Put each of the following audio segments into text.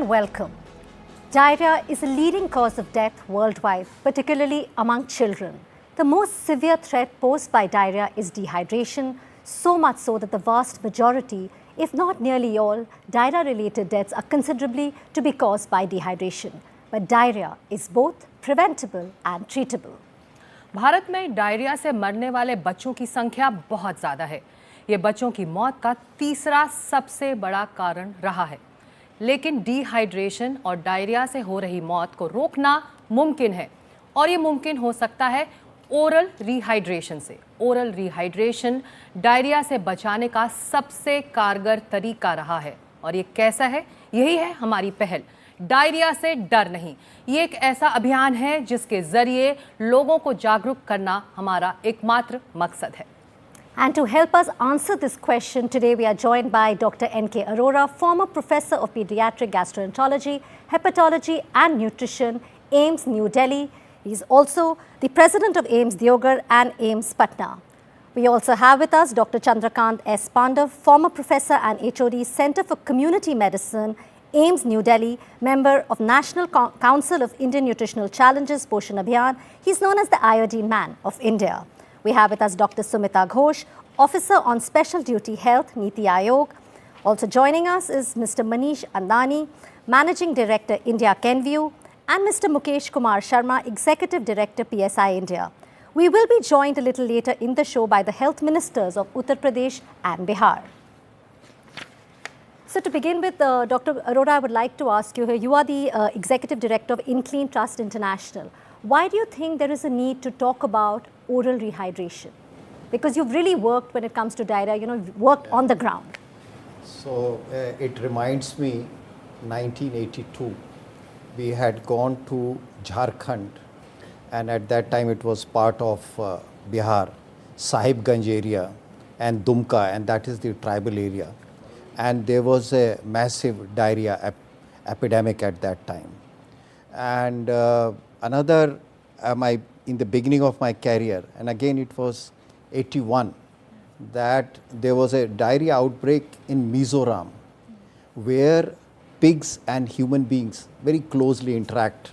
and welcome. Diarrhea is a leading cause of death worldwide, particularly among children. The most severe threat posed by diarrhea is dehydration, so much so that the vast majority, if not nearly all, diarrhea-related deaths are considerably to be caused by dehydration. But diarrhea is both preventable and treatable. Bharat में diarrhoea से मरने वाले बच्चों की संख्या बहुत ज़्यादा है। ये बच्चों की मौत का तीसरा सबसे बड़ा कारण रहा है। लेकिन डिहाइड्रेशन और डायरिया से हो रही मौत को रोकना मुमकिन है और ये मुमकिन हो सकता है ओरल रिहाइड्रेशन से। ओरल रिहाइड्रेशन डायरिया से बचाने का सबसे कारगर तरीका रहा है और ये कैसा है? यही है हमारी पहल, डायरिया से डर नहीं। ये एक ऐसा अभियान है जिसके जरिए लोगों को जागरूक करना हमारा एकमात्र मकसद है। And to help us answer this question, today we are joined by Dr. N.K. Arora, former professor of pediatric gastroenterology, hepatology and nutrition, AIIMS New Delhi. He is also the president of AIIMS Deoghar and AIIMS Patna. We also have with us Dr. Chandrakant S. Pandav, former professor and HOD, Center for Community Medicine, AIIMS New Delhi, member of National Council of Indian Nutritional Challenges, Poshan Abhiyan. He is known as the Iodine Man of India. We have with us Dr. Sumita Ghosh, Officer on Special Duty Health, Niti Aayog. Also joining us is Mr. Manish Andani, Managing Director, India Kenview, and Mr. Mukesh Kumar Sharma, Executive Director, PSI India. We will be joined a little later in the show by the health ministers of Uttar Pradesh and Bihar. So to begin with, Dr. Arora, I would like to ask you here, you are the Executive Director of InClean Trust International. Why do you think there is a need to talk about oral rehydration? Because you've really worked when it comes to diarrhea, you've worked on the ground. So it reminds me 1982, we had gone to Jharkhand, and at that time it was part of Bihar, Sahibganj area and Dumka, and that is the tribal area. And there was a massive diarrhea epidemic at that time. And another, in the beginning of my career, and again it was 81, that there was a diarrhea outbreak in Mizoram, where pigs and human beings very closely interact.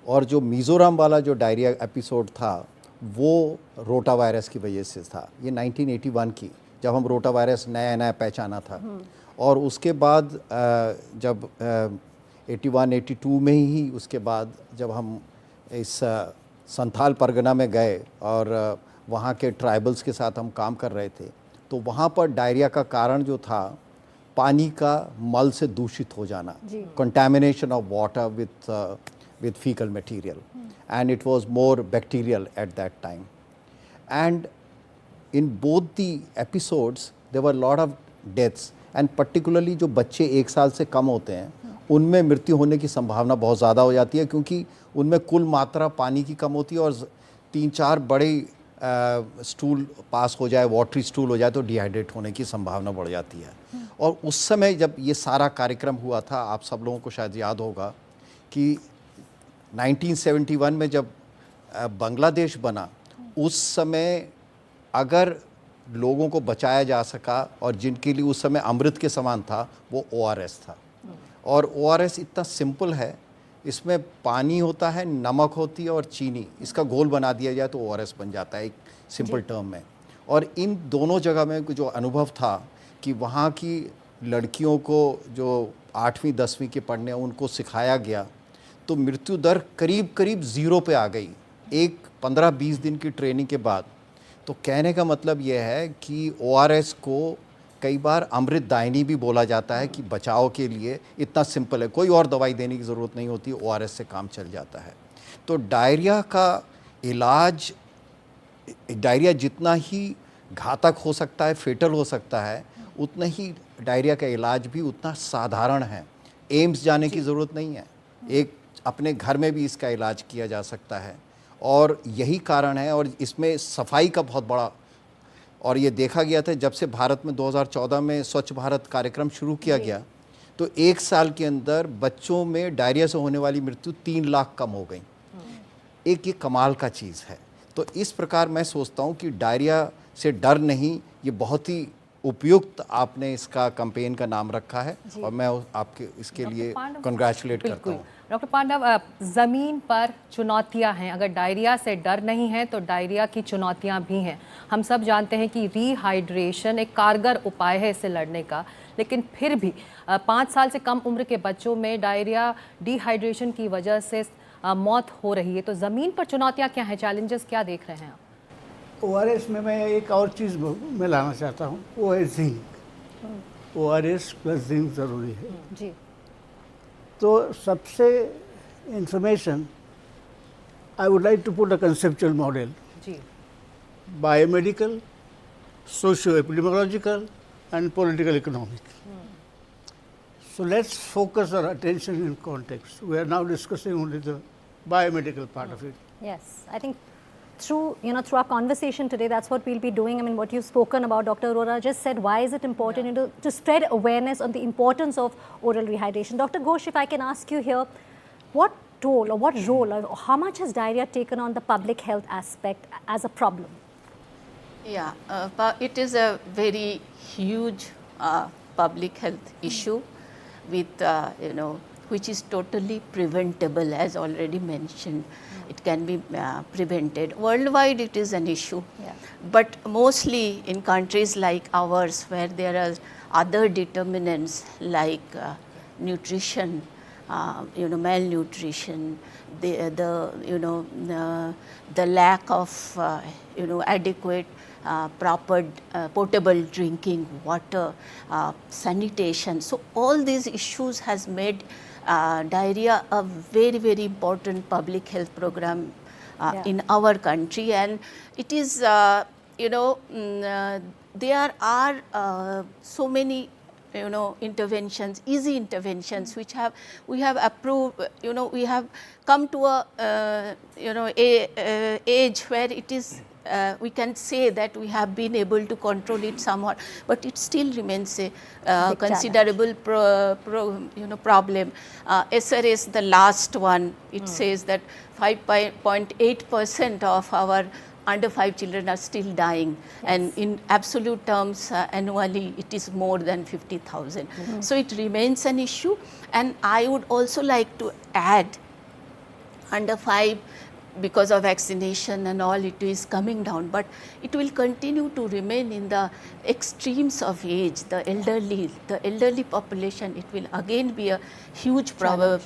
और जो मिज़ोरम वाला जो diarrhoea episode था वो rota virus की वजह से था। ये 1981 की, जब हम रोटा वायरस नया नया पहचाना था। और उसके बाद जब 81-82 में ही उसके बाद जब हम इस संथाल परगना में गए और वहाँ के ट्राइबल्स के साथ हम काम कर रहे थे, तो वहाँ पर डायरिया का कारण जो था पानी का मल से दूषित हो जाना, contamination of water with fecal material, and it was more bacterial at that time. And in both the episodes there were a lot of deaths, and particularly जो बच्चे 1 साल से कम होते हैं उनमें मृत्यु होने की संभावना बहुत ज़्यादा हो जाती है, क्योंकि उनमें कुल मात्रा पानी की कम होती है और 3-4 बड़े स्टूल पास हो जाए, वाटरी स्टूल हो जाए तो डिहाइड्रेट होने की संभावना बढ़ जाती है। और उस समय जब ये सारा कार्यक्रम हुआ था, आप सब लोगों को शायद याद होगा कि 1971 में जब बांग्लादेश बना, उस समय अगर लोगों को बचाया जा सका और जिनके लिए उस समय अमृत के समान था वो ORS था। और ORS इतना सिंपल है, इसमें पानी होता है, नमक होती है और चीनी, इसका घोल बना दिया जाए तो ORS बन जाता है एक सिंपल टर्म में। और इन दोनों जगह में जो अनुभव था कि वहाँ की लड़कियों को जो 8वीं 10वीं के पढ़ने उनको सिखाया गया, तो मृत्यु दर करीब करीब 0 पे आ गई एक 15-20 दिन की ट्रेनिंग के बाद। तो कहने का मतलब यह है कि ORS को कई बार अमृत दायनी भी बोला जाता है कि बचाव के लिए इतना सिंपल है, कोई और दवाई देने की ज़रूरत नहीं होती, ORS से काम चल जाता है। तो डायरिया का इलाज, डायरिया जितना ही घातक हो सकता है, फेटल हो सकता है, उतना ही डायरिया का इलाज भी उतना साधारण है। एम्स जाने की ज़रूरत नहीं है, एक अपने घर में भी इसका इलाज किया जा सकता है। और यही कारण है, और इसमें सफाई का बहुत बड़ा, और ये देखा गया था जब से भारत में 2014 में स्वच्छ भारत कार्यक्रम शुरू किया गया, तो 1 साल के अंदर बच्चों में डायरिया से होने वाली मृत्यु 3 लाख कम हो गई। एक ये कमाल का चीज़ है। तो इस प्रकार मैं सोचता हूँ कि डायरिया से डर नहीं, ये बहुत ही उपयुक्त आपने इसका कैंपेन का नाम रखा है और मैं आपके इसके लिए पांडव, कंग्रेचुलेट करता बिल्कुल। हूँ। डॉक्टर पांडव, ज़मीन पर चुनौतियां हैं, अगर डायरिया से डर नहीं है तो डायरिया की चुनौतियां भी हैं। हम सब जानते हैं कि रीहाइड्रेशन एक कारगर उपाय है इससे लड़ने का, लेकिन फिर भी 5 साल से कम उम्र के बच्चों में डायरिया डिहाइड्रेशन की वजह से मौत हो रही है। तो ज़मीन पर चुनौतियां क्या हैं, चैलेंजेस क्या देख रहे हैं आप? ORS में मैं एक और चीज़ मैं लाना चाहता हूँ, वो है जिंक। ORS प्लस जिंक ज़रूरी है। जी। तो सबसे information, I would like to put a conceptual model, जी। Biomedical, socio epidemiological and political economic. So let's focus our attention in context. We are now discussing only the biomedical part of it. Yes, I think through our conversation today, that's what we'll be doing. I mean, what you've spoken about, Dr. Arora just said, why is it important to spread awareness on the importance of oral rehydration. Dr. Ghosh, if I can ask you here, what toll or what role or how much has diarrhea taken on the public health aspect as a problem? Yeah, it is a very huge public health issue with, which is totally preventable, as already mentioned. It can be prevented. Worldwide, it is an issue. Yeah. But mostly in countries like ours, where there are other determinants like nutrition, malnutrition, the lack of adequate proper potable drinking water, sanitation. So all these issues has made diarrhea a very, very important public health program in our country, and it is there are so many interventions, easy interventions, which we have approved. We have come to a age where it is. We can say that we have been able to control it somewhat, but it still remains a considerable problem. SRS, the last one, it says that 5.8% of our under 5 children are still dying, and in absolute terms annually it is more than 50,000. So it remains an issue, and I would also like to add, under 5, because of vaccination and all, it is coming down, but it will continue to remain in the extremes of age, the elderly population. It will again be a huge problem,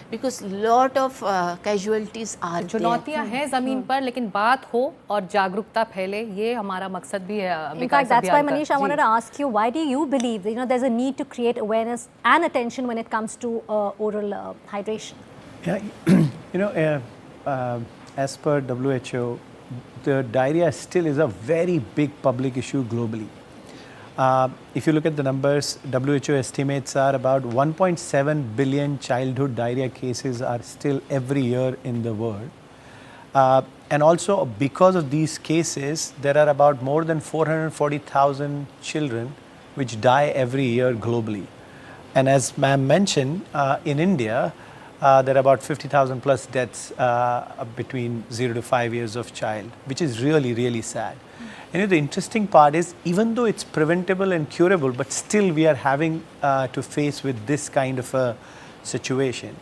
because lot of casualties are there. चुनौतियां हैं ज़मीन पर, लेकिन बात हो और जागरूकता फैले, ये हमारा मकसद भी है। In fact, that's why, Manish, I wanted to ask you, why do you believe there's a need to create awareness and attention when it comes to oral hydration? Yeah, as per WHO, the diarrhea still is a very big public issue globally. If you look at the numbers, WHO estimates are about 1.7 billion childhood diarrhea cases are still every year in the world. And also because of these cases, there are about more than 440,000 children which die every year globally. And as ma'am mentioned, in India, there are about 50,000 plus deaths between 0 to 5 years of child, which is really, really sad. And the interesting part is, even though it's preventable and curable, but still we are having to face with this kind of a situation.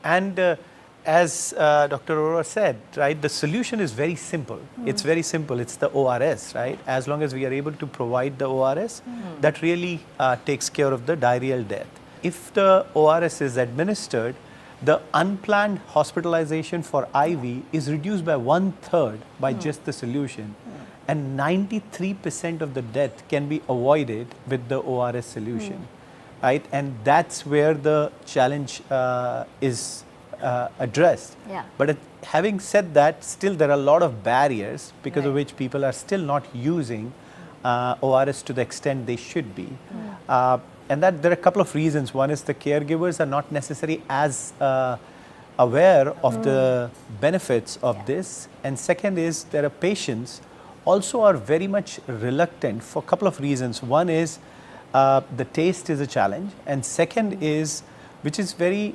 And as Dr. Arora said, right, the solution is very simple. It's very simple. It's the ORS, right? As long as we are able to provide the ORS, that really takes care of the diarrheal death. If the ORS is administered, the unplanned hospitalization for IV is reduced by 1/3 by just the solution, and 93% of the death can be avoided with the ORS solution, right? And that's where the challenge is addressed. Yeah. But having said that, still there are a lot of barriers because of which people are still not using ORS to the extent they should be. And that there are a couple of reasons. One is the caregivers are not necessarily as aware of the benefits of this. And second is there are patients also are very much reluctant for a couple of reasons. One is the taste is a challenge. And second is, which is very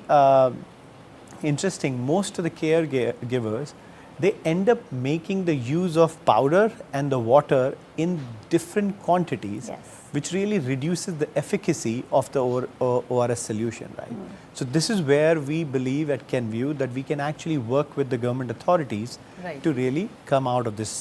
interesting, most of the caregivers, they end up making the use of powder and the water in different quantities, Yes. which really reduces the efficacy of the ORS solution, right? So this is where we believe at Kenvue that we can actually work with the government authorities Right. to really come out of this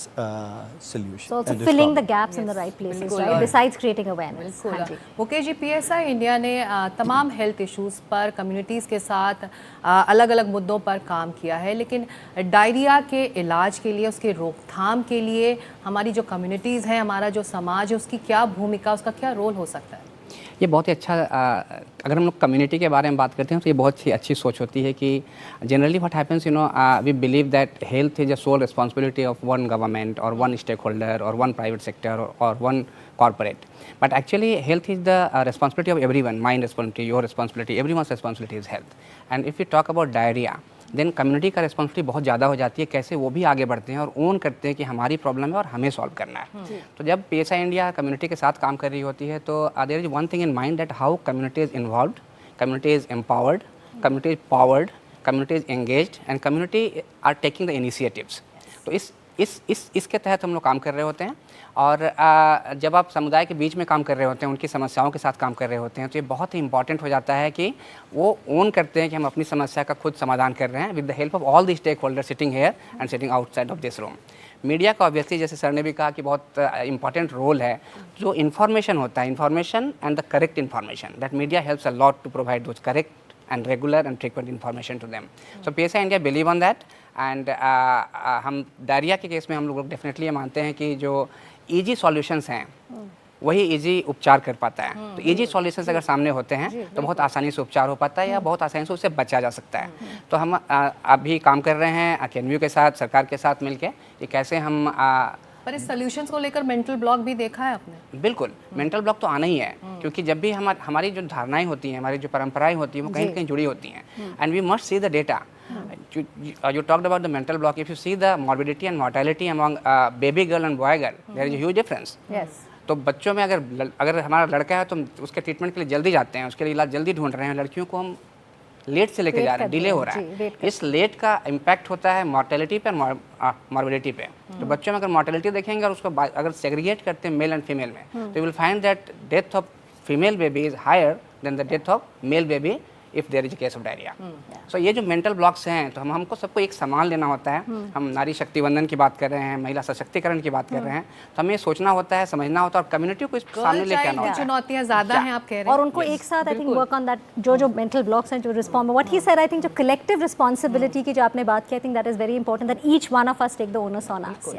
solution. So also and this filling the problem. gaps in the Yes, right places, बिल्कुल, right? और- Besides creating awareness. बिल्कुल। हाँ जी। Mukesh ji, PSI India ने तमाम health issues पर communities के साथ अलग अलग मुद्दों पर काम किया है, लेकिन डायरिया के इलाज के लिए, उसके रोकथाम के लिए हमारी जो कम्युनिटीज़ हैं, हमारा जो समाज है, उसकी क्या भूमिका, उसका क्या रोल हो सकता है? ये बहुत ही अच्छा अगर हम लोग कम्युनिटी के बारे में बात करते हैं तो ये बहुत ही अच्छी सोच होती है कि generally what happens, we believe that health is a sole responsibility of one government और वन स्टेक होल्डर और वन प्राइवेट सेक्टर और one corporate. But actually health is the responsibility of everyone. My responsibility, your responsibility, everyone's responsibility is health. And if we talk about diarrhea, then community का responsibility बहुत ज़्यादा हो जाती है, कैसे वो भी आगे बढ़ते हैं और ओन करते हैं कि हमारी प्रॉब्लम है और हमें सॉल्व करना है। तो जब PSI इंडिया कम्युनिटी के साथ काम कर रही होती है तो there is one thing in mind that how community is involved, community is empowered, community is powered, community is engaged and community are taking the initiatives. तो इसके तहत हम लोग काम कर रहे होते हैं। और जब आप समुदाय के बीच में काम कर रहे होते हैं, उनकी समस्याओं के साथ काम कर रहे होते हैं, तो ये बहुत ही इंपॉर्टेंट हो जाता है कि वो ओन करते हैं कि हम अपनी समस्या का खुद समाधान कर रहे हैं with the help of all the stakeholder sitting here and sitting outside of this room. Media का ऑब्वियसली, जैसे सर ने भी कहा, कि बहुत इंपॉर्टेंट रोल है। जो इन्फॉर्मेशन होता है, information and the correct information, that media helps a lot to provide those correct and regular and frequent information to them. So PSI India believe on that and हम diarrhoea के case में हम लोग definitely ये मानते हैं कि जो ईजी सॉल्यूशंस हैं वही ईजी उपचार कर पाता है। तो ईजी सॉल्यूशंस अगर सामने होते हैं तो बहुत आसानी से उपचार हो पाता है या बहुत आसानी से उससे बचा जा सकता है। तो हम अभी काम कर रहे हैं केनव्यू के साथ, सरकार के साथ मिलके कि कैसे हम पर इस सॉल्यूशंस को लेकर मेंटल ब्लॉक भी देखा है आपने? बिल्कुल, मेंटल ब्लॉक तो आना ही है, क्योंकि जब भी हमारी जो धारणाएं होती हैं, हमारी जो परंपराएं होती हैं, वो कहीं न कहीं जुड़ी होती हैं। And we must see the data. You talked about the mental block. If you see the morbidity and mortality among baby girl and boy girl, there is a huge difference. Yes. तो बच्चों में अगर हमारा लड़का है तो हम उसके ट्रीटमेंट के लिए जल्दी जाते हैं, उसके लिए इलाज जल्दी ढूंढ रहे हैं। लड़कियों को हम लेट से लेके जा रहे हैं, डिले हो रहा है। इस लेट का इम्पैक्ट होता है मॉर्टेलिटी पे और मॉर्बिडिटी पे। तो बच्चों में अगर मॉर्टेलिटी देखेंगे और उसको अगर सेग्रीगेट करते हैं मेल एंड फीमेल में, तो you will find that death of female baby is higher than the death of male baby if there is a case of diarrhoea. So ये जो मेंटल ब्लॉक्स हैं, तो हमको सबको एक समान लेना होता है। हम नारी शक्ति वंदन की बात कर रहे हैं, महिला सशक्तिकरण की बात कर रहे हैं, तो हमें सोचना होता है, समझना होता है और कम्युनिटी को इस सामने लेके आना होता है। चुनौतियां ज़्यादा हैं आप कह रहे हैं, और उनको एक साथ I think work on that जो मेंटल ब्लॉक्स हैं, जो respond what he said, I think जो कलेक्टिव रिस्पॉन्सिबिलिटी की जो आपने बात की, I think that is very important that each one of us take the owners on us.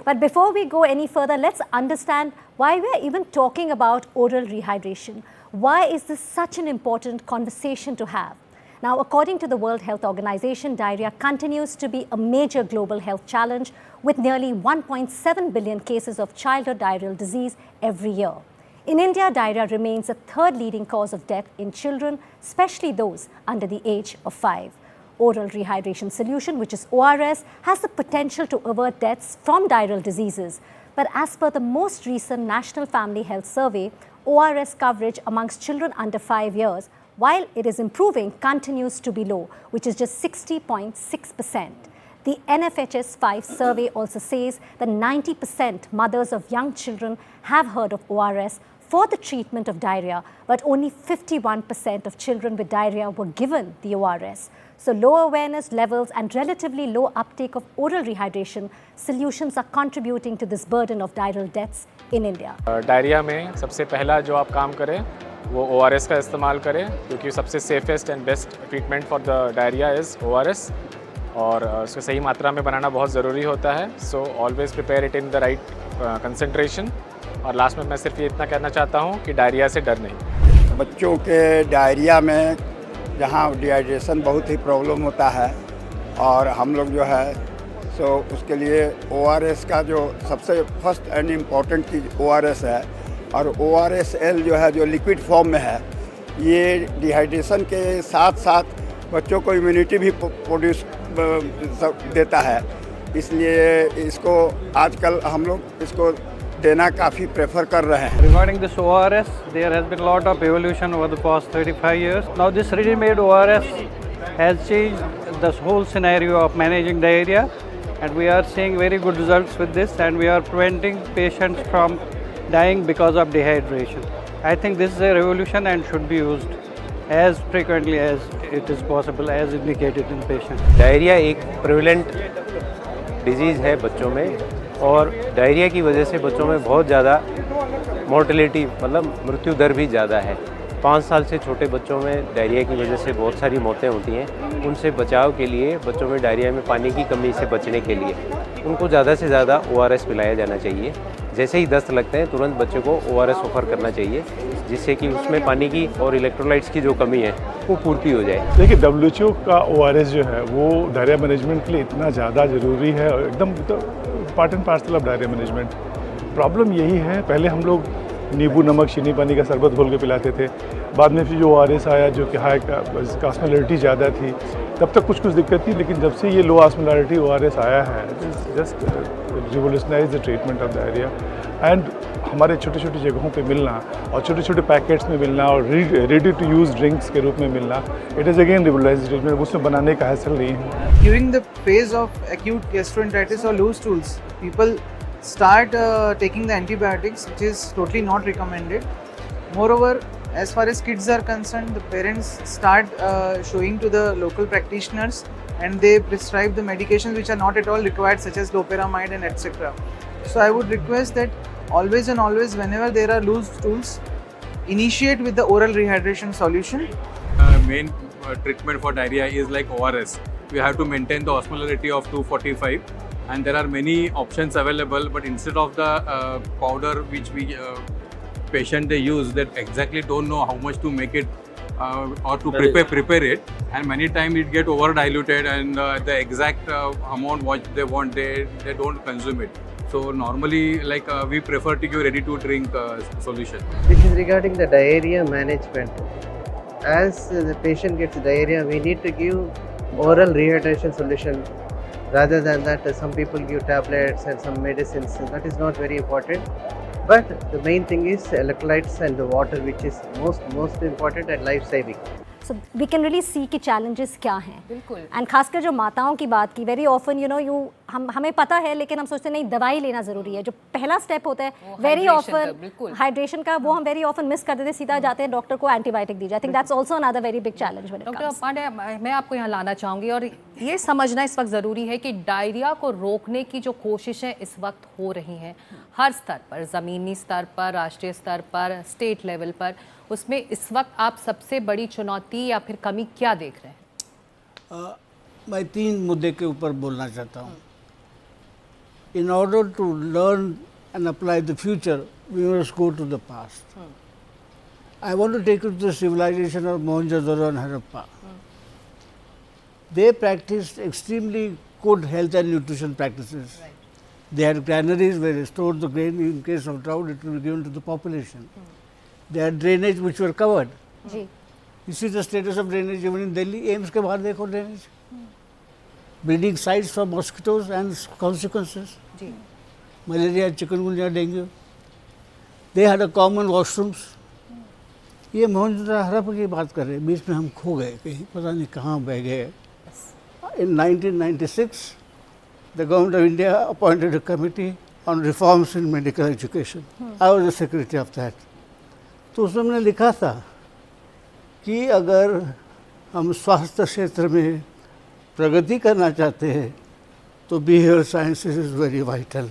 But before we go any further, let's understand why we are even talking about oral rehydration. Why is this such an important conversation to have? Now, according to the World Health Organization, diarrhea continues to be a major global health challenge with nearly 1.7 billion cases of childhood diarrheal disease every year. In India, diarrhea remains the third leading cause of death in children, especially those under the age of 5. Oral rehydration solution, which is ORS, has the potential to avert deaths from diarrheal diseases. But as per the most recent National Family Health Survey, ORS coverage amongst children under 5 years, while it is improving, continues to be low, which is just 60.6%. The NFHS 5 survey also says that 90% mothers of young children have heard of ORS for the treatment of diarrhea, but only 51% of children with diarrhea were given the ORS. So low awareness levels and relatively low uptake of oral rehydration solutions are contributing to this burden of diarrheal deaths in India. Diarrhoea में सबसे पहला जो आप काम करें वो ORS का इस्तेमाल करें, क्योंकि सबसे safest and best treatment for the diarrhoea is ORS, और उसको सही मात्रा में बनाना बहुत ज़रूरी होता है। So always prepare it in the right concentration. और लास्ट में मैं सिर्फ ये इतना कहना चाहता हूँ कि डायरिया से डर नहीं। बच्चों के डायरिया में जहाँ डिहाइड्रेशन बहुत ही प्रॉब्लम होता है, और हम लोग जो है सो उसके लिए ORS का जो सबसे first and important cheese ORS है, और ORSL जो है जो लिक्विड फॉर्म में है, ये डिहाइड्रेशन के साथ साथ बच्चों को इम्यूनिटी भी प्रोड्यूस देता है। इसलिए इसको आजकल हम लोग इसको देना काफ़ी प्रेफर कर रहे हैं। Regarding this ORS, there has been a lot of evolution over the past 35 years. Now this ready-made ORS has changed the whole scenario of managing diarrhea. and we are seeing very good results with this, and we are preventing patients from dying because of dehydration. I think this is a revolution and should be used as frequently as it is possible, as indicated in patients. Diarrhoea एक prevalent disease है बच्चों में, और diarrhoea की वजह से बच्चों में बहुत ज़्यादा मोर्टेलिटी मतलब मृत्यु दर भी ज़्यादा है। 5 साल से छोटे बच्चों में डायरिया की वजह से बहुत सारी मौतें होती हैं। उनसे बचाव के लिए बच्चों में डायरिया में पानी की कमी से बचने के लिए उनको ज़्यादा से ज़्यादा ORS पिलाया जाना चाहिए। जैसे ही दस्त लगते हैं तुरंत बच्चे को ORS ऑफर करना चाहिए, जिससे कि उसमें पानी की और इलेक्ट्रोलाइट्स की जो कमी है वो पूर्ति हो जाए। देखिए, WHO का ORS जो है वो डायरिया मैनेजमेंट के लिए इतना ज़्यादा ज़रूरी है और एकदम part and parcel of diarrhoea management. Problem यही है, पहले हम लोग नींबू नमक चीनी पानी का शरबत घोल के पिलाते थे, बाद में फिर जो ORS आया जो कि हाई ऑस्मोलैरिटी ज़्यादा थी, तब तक कुछ दिक्कत थी, लेकिन जब से ये लो ऑस्मोलैरिटी ORS आया है, just revolutionise the treatment of diarrhoea. And हमारे छोटे छोटे जगहों पे मिलना और छोटे छोटे पैकेट्स में मिलना और रेडी टू यूज़ ड्रिंक्स के रूप में मिलना, it is again revolutionise treatment. उसमें बनाने का हासिल नहीं है। During the phase of acute gastroenteritis or loose stools, people start taking the antibiotics, which is totally not recommended. Moreover, as far as kids are concerned, the parents start showing to the local practitioners, and they prescribe the medications which are not at all required, such as loperamide and etc. So I would request that always and always, whenever there are loose stools, initiate with the oral rehydration solution. Main treatment for diarrhea is like ORS. We have to maintain the osmolarity of 245, and there are many options available, but instead of the powder which we patient they use, that exactly don't know how much to make it or to prepare it, and many times it get over diluted, and the exact amount what they want they don't consume it. So normally like we prefer to give ready to drink solution. This is regarding the diarrhea management. As the patient gets diarrhea, we need to give oral rehydration solution. Rather than that, some people give tablets and some medicines. So that is not very important. But the main thing is electrolytes and the water, which is most important and life saving. So we can really see कि challenges क्या हैं। बिल्कुल। And खासकर जो माताओं की बात की, वेरी ऑफन हमें पता है, लेकिन हम सोचते नहीं दवाई लेना ज़रूरी है। जो पहला स्टेप होता है वेरी ऑफन हाइड्रेशन का, वो हम वेरी ऑफन मिस कर देते हैं, सीधा जाते हैं डॉक्टर को एंटीबायोटिक दी जाए। I think that's also another very big challenge. Doctor Pandey, मैं आपको यहाँ लाना चाहूँगी, और ये समझना इस वक्त ज़रूरी है कि डायरिया को रोकने की जो कोशिशें इस वक्त हो रही हैं हर स्तर पर, ज़मीनी स्तर पर, राष्ट्रीय स्तर पर, स्टेट लेवल पर, उसमें इस वक्त आप सबसे बड़ी चुनौती या फिर कमी क्या देख रहे हैं? मैं 3 मुद्दे के ऊपर बोलना चाहता हूँ। In order to learn and apply the future, we must go to the past. I want to take you to the civilization of Mohenjo-daro and Harappa. They practiced extremely good health and nutrition practices. They had granaries where they stored the grain. In case of drought, it will be given to the population. They had drainage which were covered. You see the status of drainage even in Delhi. AIIMS के बाहर देखो drainage. Breeding sites for mosquitoes and consequences. Malaria, chikungunya, dengue. They had a common washrooms. ये मोहनजोदड़ो हड़प्पा की बात कर रहे हैं, बीच में हम खो गए, कहीं पता नहीं कहाँ बह गए। In 1996, the government of India appointed a committee on reforms in medical education. I was the secretary of that. तो उसमें हमने लिखा था कि अगर हम स्वास्थ्य क्षेत्र में प्रगति करना चाहते हैं तो behaviour sciences is very vital,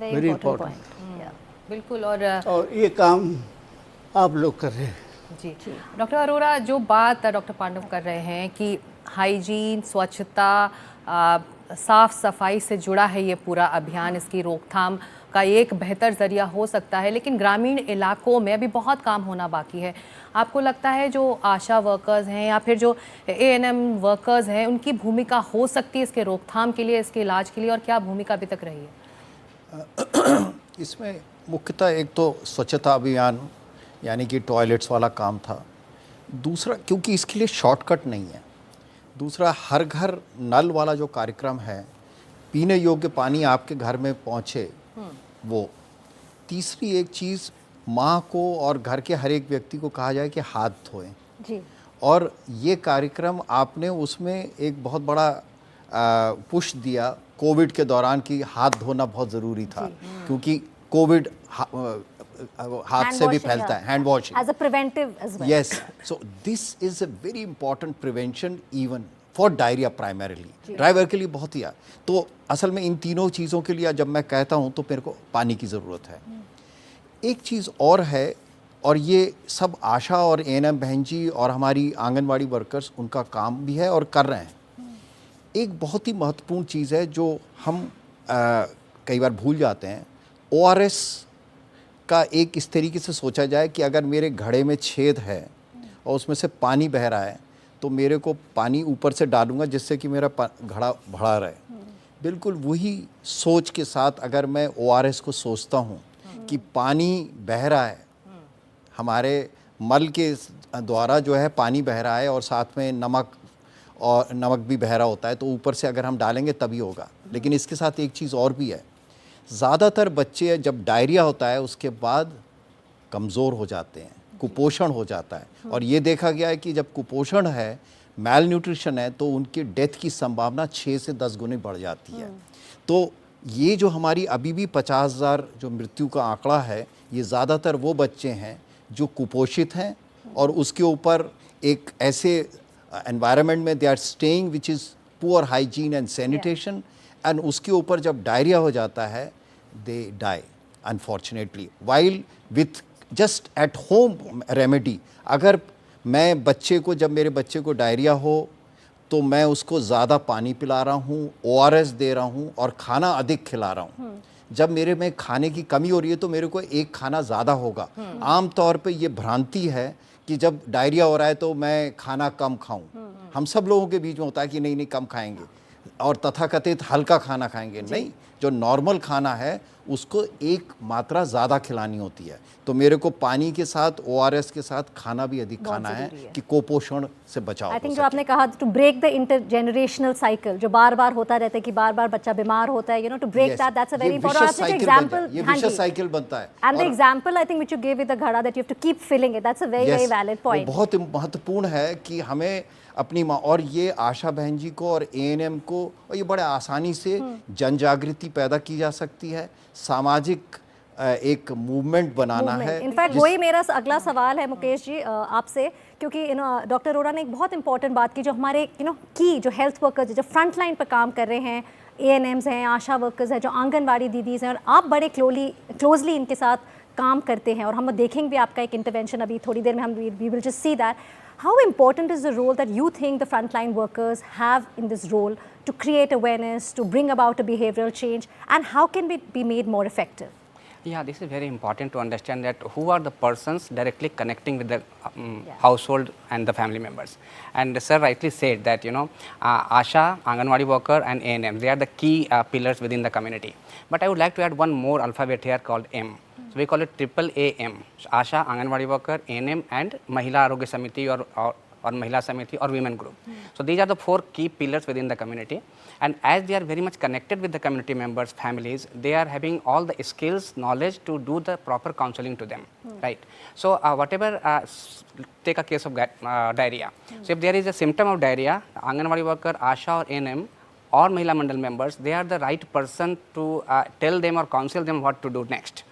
very important. बिल्कुल। और ये काम आप लोग कर रहे हैं। जी डॉक्टर अरोरा, जो बात डॉक्टर पांडव कर रहे हैं कि हाइजीन, स्वच्छता, साफ सफाई से जुड़ा है ये पूरा अभियान, इसकी रोकथाम का एक बेहतर ज़रिया हो सकता है, लेकिन ग्रामीण इलाकों में अभी बहुत काम होना बाकी है। आपको लगता है जो आशा वर्कर्स हैं या फिर जो ANM वर्कर्स हैं, उनकी भूमिका हो सकती है इसके रोकथाम के लिए, इसके इलाज के लिए, और क्या भूमिका अभी तक रही है? इसमें मुख्यतः एक तो स्वच्छता अभियान यानी कि टॉयलेट्स वाला काम था। दूसरा, क्योंकि इसके लिए शॉर्टकट नहीं है। दूसरा, हर घर नल वाला जो कार्यक्रम है, पीने योग्य पानी आपके घर में पहुँचे वो। तीसरी एक चीज़, माँ को और घर के हर एक व्यक्ति को कहा जाए कि हाथ धोएं। और ये कार्यक्रम आपने उसमें एक बहुत बड़ा पुश दिया कोविड के दौरान कि हाथ धोना बहुत ज़रूरी था, क्योंकि कोविड हाथ से भी फैलता है, hand washing as a preventive as well. Yes, so this is a very important prevention even for diarrhoea primarily. Driver के लिए बहुत ही है। तो असल में इन तीनों चीज़ों के लिए जब मैं कहता हूँ तो मेरे को पानी की ज़रूरत है। एक चीज़ और है, और ये सब आशा और एएनएम बहन जी और हमारी आंगनवाड़ी वर्कर्स उनका काम भी है और कर रहे हैं। एक बहुत ही महत्वपूर्ण चीज़ है जो हम कई बार भूल जाते हैं। ओआरएस का एक इस तरीके से सोचा जाए कि अगर मेरे घड़े में छेद है और उसमें से पानी बह रहा है तो मेरे को पानी ऊपर से डालूंगा जिससे कि मेरा घड़ा भरा रहे। बिल्कुल वही सोच के साथ अगर मैं ओआरएस को सोचता हूँ कि पानी बह रहा है, हमारे मल के द्वारा जो है पानी बह रहा है और साथ में नमक भी बह रहा होता है, तो ऊपर से अगर हम डालेंगे तभी होगा। लेकिन इसके साथ एक चीज़ और भी है, ज़्यादातर बच्चे जब डायरिया होता है उसके बाद कमज़ोर हो जाते हैं, कुपोषण हो जाता है। और ये देखा गया है कि जब कुपोषण है, मैल न्यूट्रिशन है, तो उनकी डेथ की संभावना 6 से 10 गुने बढ़ जाती है। तो ये जो हमारी अभी भी 50,000 जो मृत्यु का आंकड़ा है, ये ज़्यादातर वो बच्चे हैं जो कुपोषित हैं और उसके ऊपर एक ऐसे एनवायरनमेंट में they are staying which is poor hygiene and sanitation, and उसके ऊपर जब डायरिया हो जाता है they die unfortunately while with just at home remedy. अगर मैं बच्चे को, जब मेरे बच्चे को डायरिया हो तो मैं उसको ज़्यादा पानी पिला रहा हूँ, ओआरएस दे रहा हूँ और खाना अधिक खिला रहा हूँ। जब मेरे में खाने की कमी हो रही है तो मेरे को एक खाना ज़्यादा होगा। आम तौर पे ये भ्रांति है कि जब डायरिया हो रहा है तो मैं खाना कम खाऊं। हम सब लोगों के बीच में होता है कि नहीं कम खाएंगे और तथाकथित हल्का खाना खाएंगे। नहीं, जो नॉर्मल खाना है उसको एक मात्रा ज़्यादा खिलानी होती है। तो मेरे को पानी के साथ ओआरएस के साथ खाना भी अधिक खाना है कि कुपोषण से बचाव हो आई थिंक सके। जो आपने कहा to break the intergenerational cycle, जो बार बार होता रहता है कि बार बार बच्चा बीमार होता है, to break that's a very important example. ये विशेष साइकिल बनता है। And the example I think which you give with the ghada that you have to keep filling it, that's a very very valid point. बहुत महत्वपूर्ण है कि हमें अपनी माँ और ये आशा बहन जी को और एएनएम को, और ये बड़े आसानी से जन जागृति पैदा की जा सकती है। सामाजिक एक मूवमेंट बनाना है। इनफैक्ट वही मेरा अगला सवाल है मुकेश जी आपसे, क्योंकि डॉक्टर अरोड़ा ने एक बहुत इंपॉर्टेंट बात की, जो हमारे की जो हेल्थ वर्कर्स जो फ्रंट लाइन पर काम कर रहे हैं, एएनएम्स हैं, आशा वर्कर्स हैं, जो आंगनवाड़ी दीदीज़ हैं, और आप बड़े क्लोजली इनके साथ काम करते हैं। और हम देखेंगे भी आपका एक इंटरवेंशन अभी थोड़ी देर में, हम we will just see that. How important is the role that you think the frontline workers have in this role to create awareness, to bring about a behavioral change, and how can it be made more effective? Yeah, this is very important to understand that who are the persons directly connecting with the household and the family members. And sir rightly said that Asha, Anganwadi worker and ANM, they are the key pillars within the community. But I would like to add one more alphabet here called M. So we call it triple AM. So Asha, Anganwadi worker, ANM and Mahila Arogya Samiti or Mahila Samiti or women group. So these are the 4 key pillars within the community, and as they are very much connected with the community members, families, they are having all the skills, knowledge to do the proper counseling to them, right? So whatever, take a case of diarrhea. So if there is a symptom of diarrhea, Anganwadi worker, Asha or ANM or Mahila Mandal members, they are the right person to tell them or counsel them what to do next.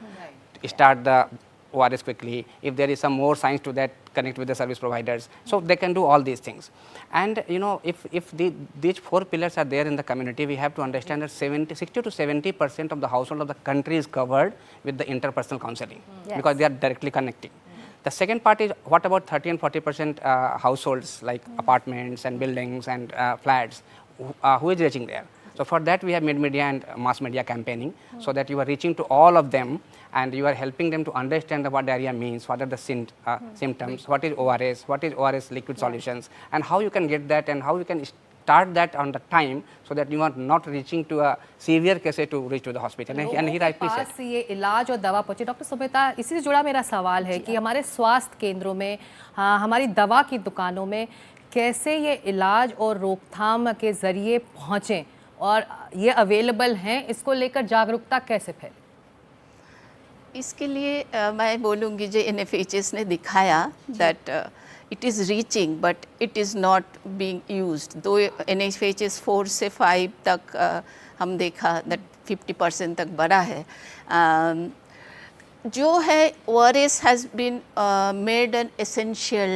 Start the ORS quickly. If there is some more science to that, connect with the service providers. So they can do all these things. And if these 4 pillars are there in the community, we have to understand that 60 to 70% of the household of the country is covered with the interpersonal counseling, because they are directly connecting. The second part is, what about 30 and 40% households like apartments and buildings and flats, who is reaching there? So for that we have made media and mass media campaigning, so that you are reaching to all of them and you are helping them to understand what diarrhea means, what are the symptoms, what is ORS liquid solutions, and how you can get that and how you can start that on the time, so that you are not reaching to a severe case to reach to the hospital. And he rightly said, ये इलाज और दवा पहुंचे। Doctor Sumita, इसी से जुड़ा मेरा सवाल है कि हमारे स्वास्थ्य केंद्रों में, हमारी दवा की दुकानों में कैसे ये इलाज और रोकथाम के जरिए पहुँचें और ये अवेलेबल हैं, इसको लेकर जागरूकता कैसे फैले? इसके लिए मैं बोलूँगी जो NFHS ने दिखाया that it is reaching, but it is not being used. Though NIH's 4 से 5 तक हम देखा that 50% तक बढ़ा है. जो है ORS has been made an essential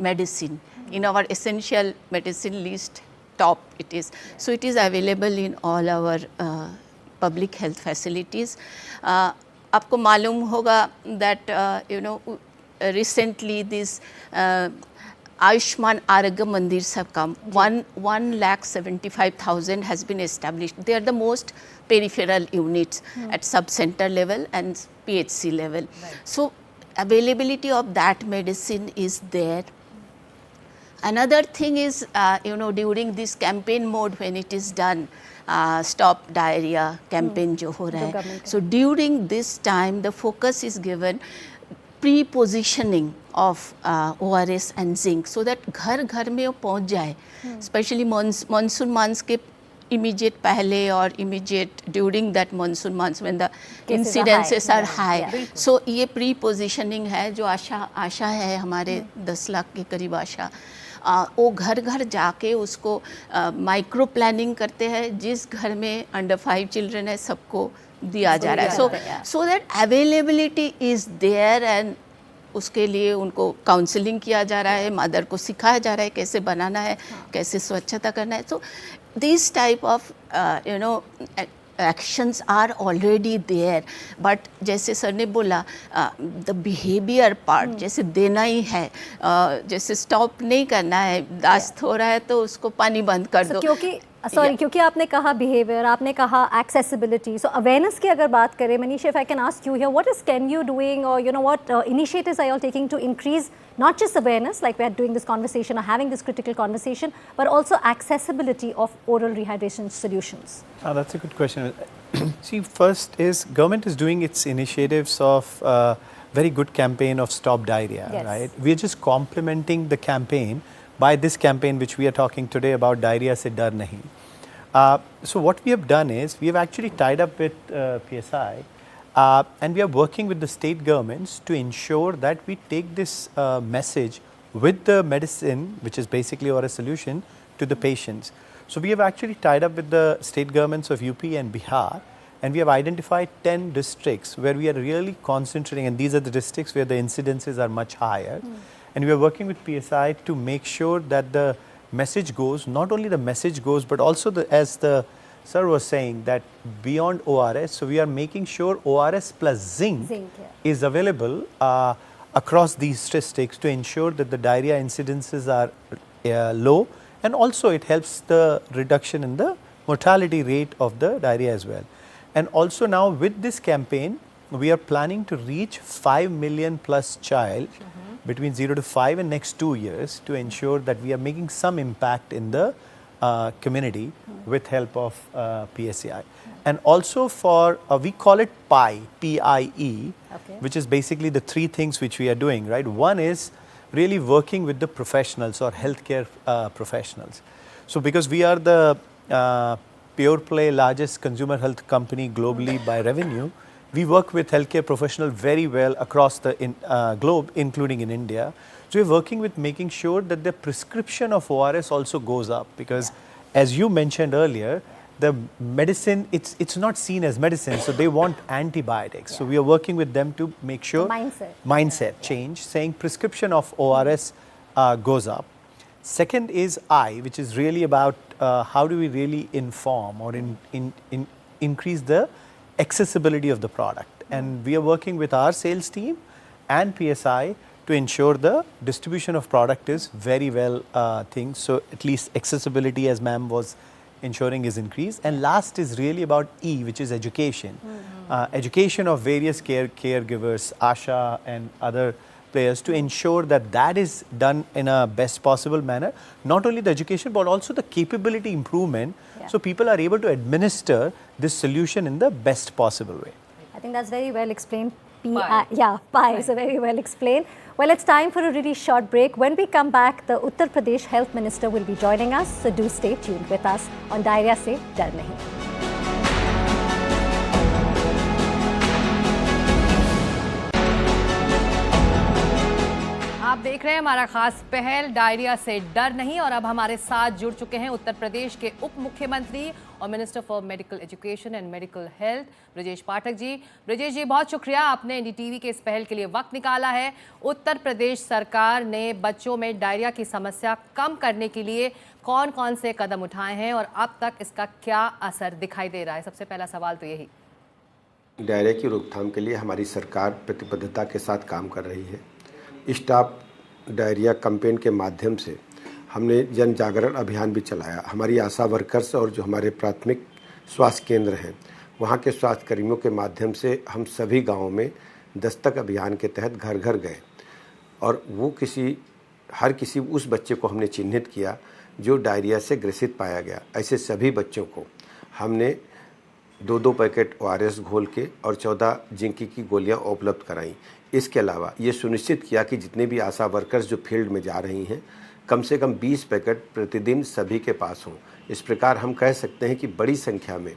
medicine. In our essential medicine list, top it is. So it is available in all our public health facilities. आपको मालूम होगा that recently this Ayushman Arogya Mandirs have come. 1,75,000 has been established. They are the most peripheral units at sub-center level and PHC level. So availability of that medicine is there. Another thing is, during this campaign mode when it is done, stop diarrhea campaign जो हो रहा है. So during this time, the focus is given pre-positioning of ORS and zinc so that घर घर में वो पहुँच जाए. Especially monsoon months के immediate पहले और immediate during that monsoon months when the incidences are high. So ये pre-positioning है जो आशा है हमारे 10 लाख के करीब आशा. वो घर घर जाके उसको माइक्रो प्लानिंग करते हैं. जिस घर में अंडर 5 चिल्ड्रन है सबको दिया जा रहा है. So that availability is there and उसके लिए उनको काउंसलिंग किया जा रहा है. मदर को सिखाया जा रहा है कैसे बनाना है, कैसे स्वच्छता करना है. So this type of actions are already there, but जैसे सर ने बोला the behavior part जैसे देना ही है, जैसे stop नहीं करना है. दास्त हो रहा है तो उसको पानी बंद कर दो. क्योंकि आपने कहा बिहेवियर, आपने कहा एक्सेसिबिलिटी, सो अवेयरनेस की अगर बात करें, Manish, if I can ask you here, what is can you doing or what initiatives are you taking to increase not just awareness, like we are doing this conversation or having this critical conversation, but also accessibility of oral rehydration solutions? That's a good question. See, first is government is doing its initiatives of very good campaign of stop diarrhea, right? We are just complementing the campaign by this campaign which we are talking today about diarrhea se dar nahi. So what we have done is we have actually tied up with PSI. And we are working with the state governments to ensure that we take this message with the medicine, which is basically ORS solution, to the patients. So we have actually tied up with the state governments of UP and Bihar, and we have identified 10 districts where we are really concentrating, and these are the districts where the incidences are much higher. And we are working with PSI to make sure that the message goes, not only the message goes, but also as the Sir was saying that beyond ORS, so we are making sure ORS plus zinc is available across these districts to ensure that the diarrhea incidences are low, and also it helps the reduction in the mortality rate of the diarrhea as well. And also now with this campaign, we are planning to reach 5 million plus child between 0 to 5 in next 2 years to ensure that we are making some impact in the community with help of PSI. And also for, we call it PIE, P-I-E, which is basically the 3 things which we are doing, right? One is really working with the professionals or healthcare professionals. So because we are the pure play largest consumer health company globally by revenue, we work with healthcare professionals very well across the globe, including in India. So we're working with making sure that the prescription of ORS also goes up, because as you mentioned earlier, the medicine, it's not seen as medicine, so they want antibiotics. So we are working with them to make sure mindset change, saying prescription of ORS goes up. Second is I, which is really about how do we really inform or increase the accessibility of the product. And we are working with our sales team and PSI to ensure the distribution of product is very well things. So at least accessibility, as ma'am was ensuring, is increased. And last is really about E, which is education. Education of various caregivers, ASHA and other players, to ensure that that is done in a best possible manner. Not only the education, but also the capability improvement, so people are able to administer this solution in the best possible way. I think that's very well explained. PIE is very well explained. Well, it's time for a really short break. When we come back, the Uttar Pradesh Health Minister will be joining us. So do stay tuned with us on Diarrhea Se Dar Nahi. आप देख रहे हैं हमारा खास पहल diarrhoea से डर नहीं। और अब हमारे साथ जुड़ चुके हैं उत्तर प्रदेश के उप मुख्यमंत्री और minister for medical education and medical health Brajesh Pathak ji. Brajesh ji, बहुत शुक्रिया, आपने एनडीटीवी के इस पहल के लिए वक्त निकाला है। उत्तर प्रदेश सरकार ने बच्चों में डायरिया की समस्या कम करने के लिए कौन कौन से कदम उठाए हैं और अब तक इसका क्या असर दिखाई दे रहा है? सबसे पहला सवाल तो यही। डायरिया की रोकथाम के लिए हमारी सरकार प्रतिबद्धता के साथ काम कर रही है। स्टॉप डायरिया कैंपेन के माध्यम से हमने जन जागरण अभियान भी चलाया। हमारी आशा वर्कर्स और जो हमारे प्राथमिक स्वास्थ्य केंद्र हैं वहाँ के स्वास्थ्य कर्मियों के माध्यम से हम सभी गांवों में दस्तक अभियान के तहत घर घर गए और वो हर किसी उस बच्चे को हमने चिन्हित किया जो डायरिया से ग्रसित पाया गया। ऐसे सभी बच्चों को हमने 2-2 पैकेट ORS घोल के और 14 जिंक की गोलियां उपलब्ध कराईं। इसके अलावा ये सुनिश्चित किया कि जितने भी आशा वर्कर्स जो फील्ड में जा रही हैं कम से कम 20 पैकेट प्रतिदिन सभी के पास हों। इस प्रकार हम कह सकते हैं कि बड़ी संख्या में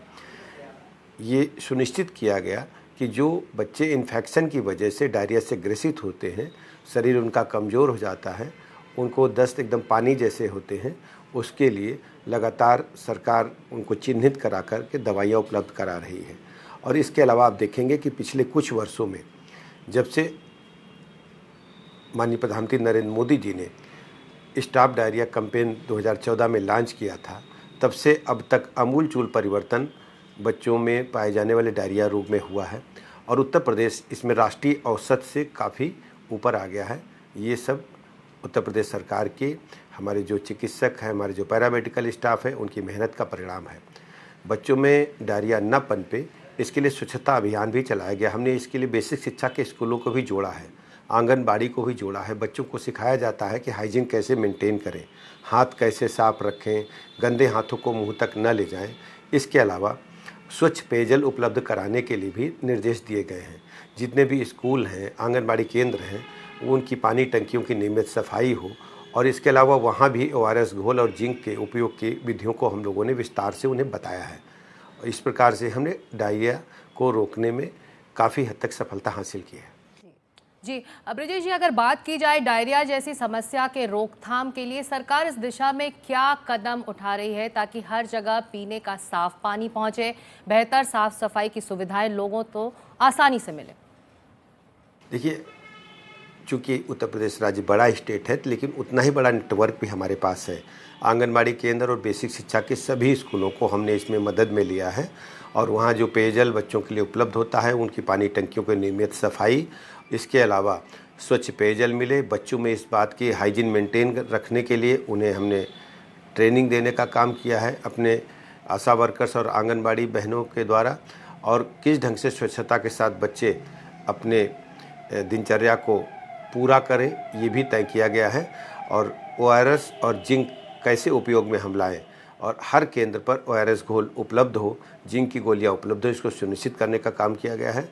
ये सुनिश्चित किया गया कि जो बच्चे इन्फेक्शन की वजह से डायरिया से ग्रसित होते हैं, शरीर उनका कमज़ोर हो जाता है, उनको दस्त एकदम पानी जैसे होते हैं, उसके लिए लगातार सरकार उनको चिन्हित करा कर के दवाइयाँ उपलब्ध करा रही है। और इसके अलावा आप देखेंगे कि पिछले कुछ वर्षों में जब से माननीय प्रधानमंत्री नरेंद्र मोदी जी ने स्टॉप डायरिया कैंपेन 2014 में लॉन्च किया था, तब से अब तक आमूलचूल परिवर्तन बच्चों में पाए जाने वाले डायरिया रोग में हुआ है और उत्तर प्रदेश इसमें राष्ट्रीय औसत से काफ़ी ऊपर आ गया है। ये सब उत्तर प्रदेश सरकार के हमारे जो चिकित्सक हैं, हमारे जो पैरामेडिकल स्टाफ है, उनकी मेहनत का परिणाम है। बच्चों में डायरिया न पनपे इसके लिए स्वच्छता अभियान भी चलाया गया। हमने इसके लिए बेसिक शिक्षा के स्कूलों को भी जोड़ा है, आंगनबाड़ी को भी जोड़ा है। बच्चों को सिखाया जाता है कि हाइजीन कैसे मेंटेन करें, हाथ कैसे साफ रखें, गंदे हाथों को मुंह तक न ले जाएं। इसके अलावा स्वच्छ पेयजल उपलब्ध कराने के लिए भी निर्देश दिए गए हैं। जितने भी स्कूल हैं, आंगनबाड़ी केंद्र हैं, उनकी पानी टंकियों की नियमित सफाई हो और इसके अलावा वहाँ भी ORS घोल और जिंक के उपयोग की विधियों को हम लोगों ने विस्तार से उन्हें बताया है। इस प्रकार से हमने डायरिया को रोकने में काफ़ी हद तक सफलता हासिल की है। जी ब्रजेश जी, अगर बात की जाए डायरिया जैसी समस्या के रोकथाम के लिए सरकार इस दिशा में क्या कदम उठा रही है ताकि हर जगह पीने का साफ पानी पहुंचे, बेहतर साफ सफाई की सुविधाएं लोगों को आसानी से मिले? देखिए, चूँकि उत्तर प्रदेश राज्य बड़ा स्टेट है लेकिन उतना ही बड़ा नेटवर्क भी हमारे पास है। आंगनबाड़ी केंद्र और बेसिक शिक्षा के सभी स्कूलों को हमने इसमें मदद में लिया है और वहाँ जो पेयजल बच्चों के लिए उपलब्ध होता है, उनकी पानी टंकियों की नियमित सफाई, इसके अलावा स्वच्छ पेयजल मिले, बच्चों में इस बात की हाइजीन मेंटेन रखने के लिए उन्हें हमने ट्रेनिंग देने का काम किया है अपने आशा वर्कर्स और आंगनबाड़ी बहनों के द्वारा। और किस ढंग से स्वच्छता के साथ बच्चे अपने दिनचर्या को पूरा करें ये भी तय किया गया है। और ORS और जिंक कैसे उपयोग में हम लाएँ और हर केंद्र पर ORS घोल उपलब्ध हो, जिंक की गोलियां उपलब्ध हो, इसको सुनिश्चित करने का काम किया गया है।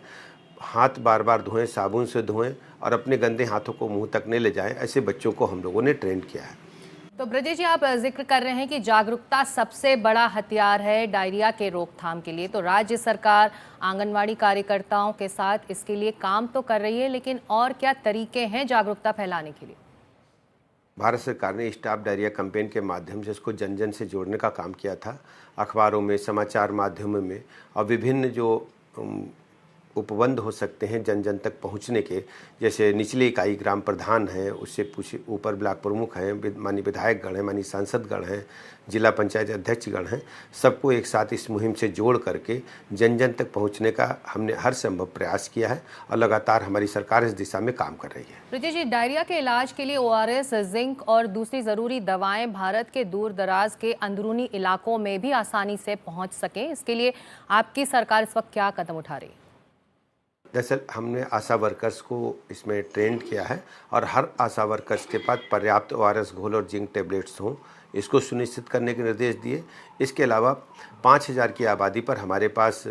हाथ बार बार धोएं, साबुन से धोएं और अपने गंदे हाथों को मुंह तक नहीं ले जाएं। ऐसे बच्चों को हम लोगों ने ट्रेन किया है। तो ब्रजेश जी, आप जिक्र कर रहे हैं कि जागरूकता सबसे बड़ा हथियार है डायरिया के रोकथाम के लिए, तो राज्य सरकार आंगनवाड़ी कार्यकर्ताओं के साथ इसके लिए काम तो कर रही है, लेकिन और क्या तरीके हैं जागरूकता फैलाने के लिए? भारत सरकार ने स्टॉप डायरिया कैंपेन के माध्यम से इसको जन जन से जोड़ने का काम किया था। अखबारों में, समाचार माध्यमों में और विभिन्न जो उपबंध हो सकते हैं जन जन तक पहुंचने के, जैसे निचली इकाई ग्राम प्रधान हैं, उससे ऊपर ब्लॉक प्रमुख हैं, माननीय विधायकगण हैं, माननीय सांसदगण हैं, जिला पंचायत अध्यक्षगण हैं, सबको एक साथ इस मुहिम से जोड़ करके जन जन तक पहुंचने का हमने हर संभव प्रयास किया है और लगातार हमारी सरकार इस दिशा में काम कर रही है। ब्रजेश जी, डायरिया के इलाज के लिए ORS, जिंक और दूसरी ज़रूरी दवाएं भारत के दूर दराज के अंदरूनी इलाकों में भी आसानी से पहुँच सकें, इसके लिए आपकी सरकार इस वक्त क्या कदम उठा रही है? दरअसल हमने आशा वर्कर्स को इसमें ट्रेंड किया है और हर आशा वर्कर्स के पास पर्याप्त ORS घोल और जिंक टैबलेट्स हों, इसको सुनिश्चित करने के निर्देश दिए। इसके अलावा 5000 की आबादी पर हमारे पास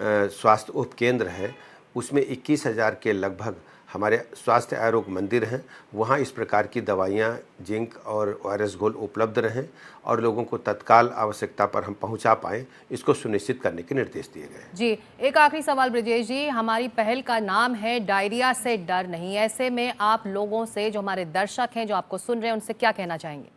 स्वास्थ्य उपकेंद्र है, उसमें 21,000 के लगभग हमारे स्वास्थ्य आरोग मंदिर हैं, वहाँ इस प्रकार की दवाइयाँ, जिंक और ORS घोल उपलब्ध रहें और लोगों को तत्काल आवश्यकता पर हम पहुँचा पाएँ, इसको सुनिश्चित करने के निर्देश दिए गए। जी, एक आखिरी सवाल ब्रजेश जी, हमारी पहल का नाम है डायरिया से डर नहीं। ऐसे में आप लोगों से, जो हमारे दर्शक हैं, जो आपको सुन रहे हैं, उनसे क्या कहना चाहेंगे?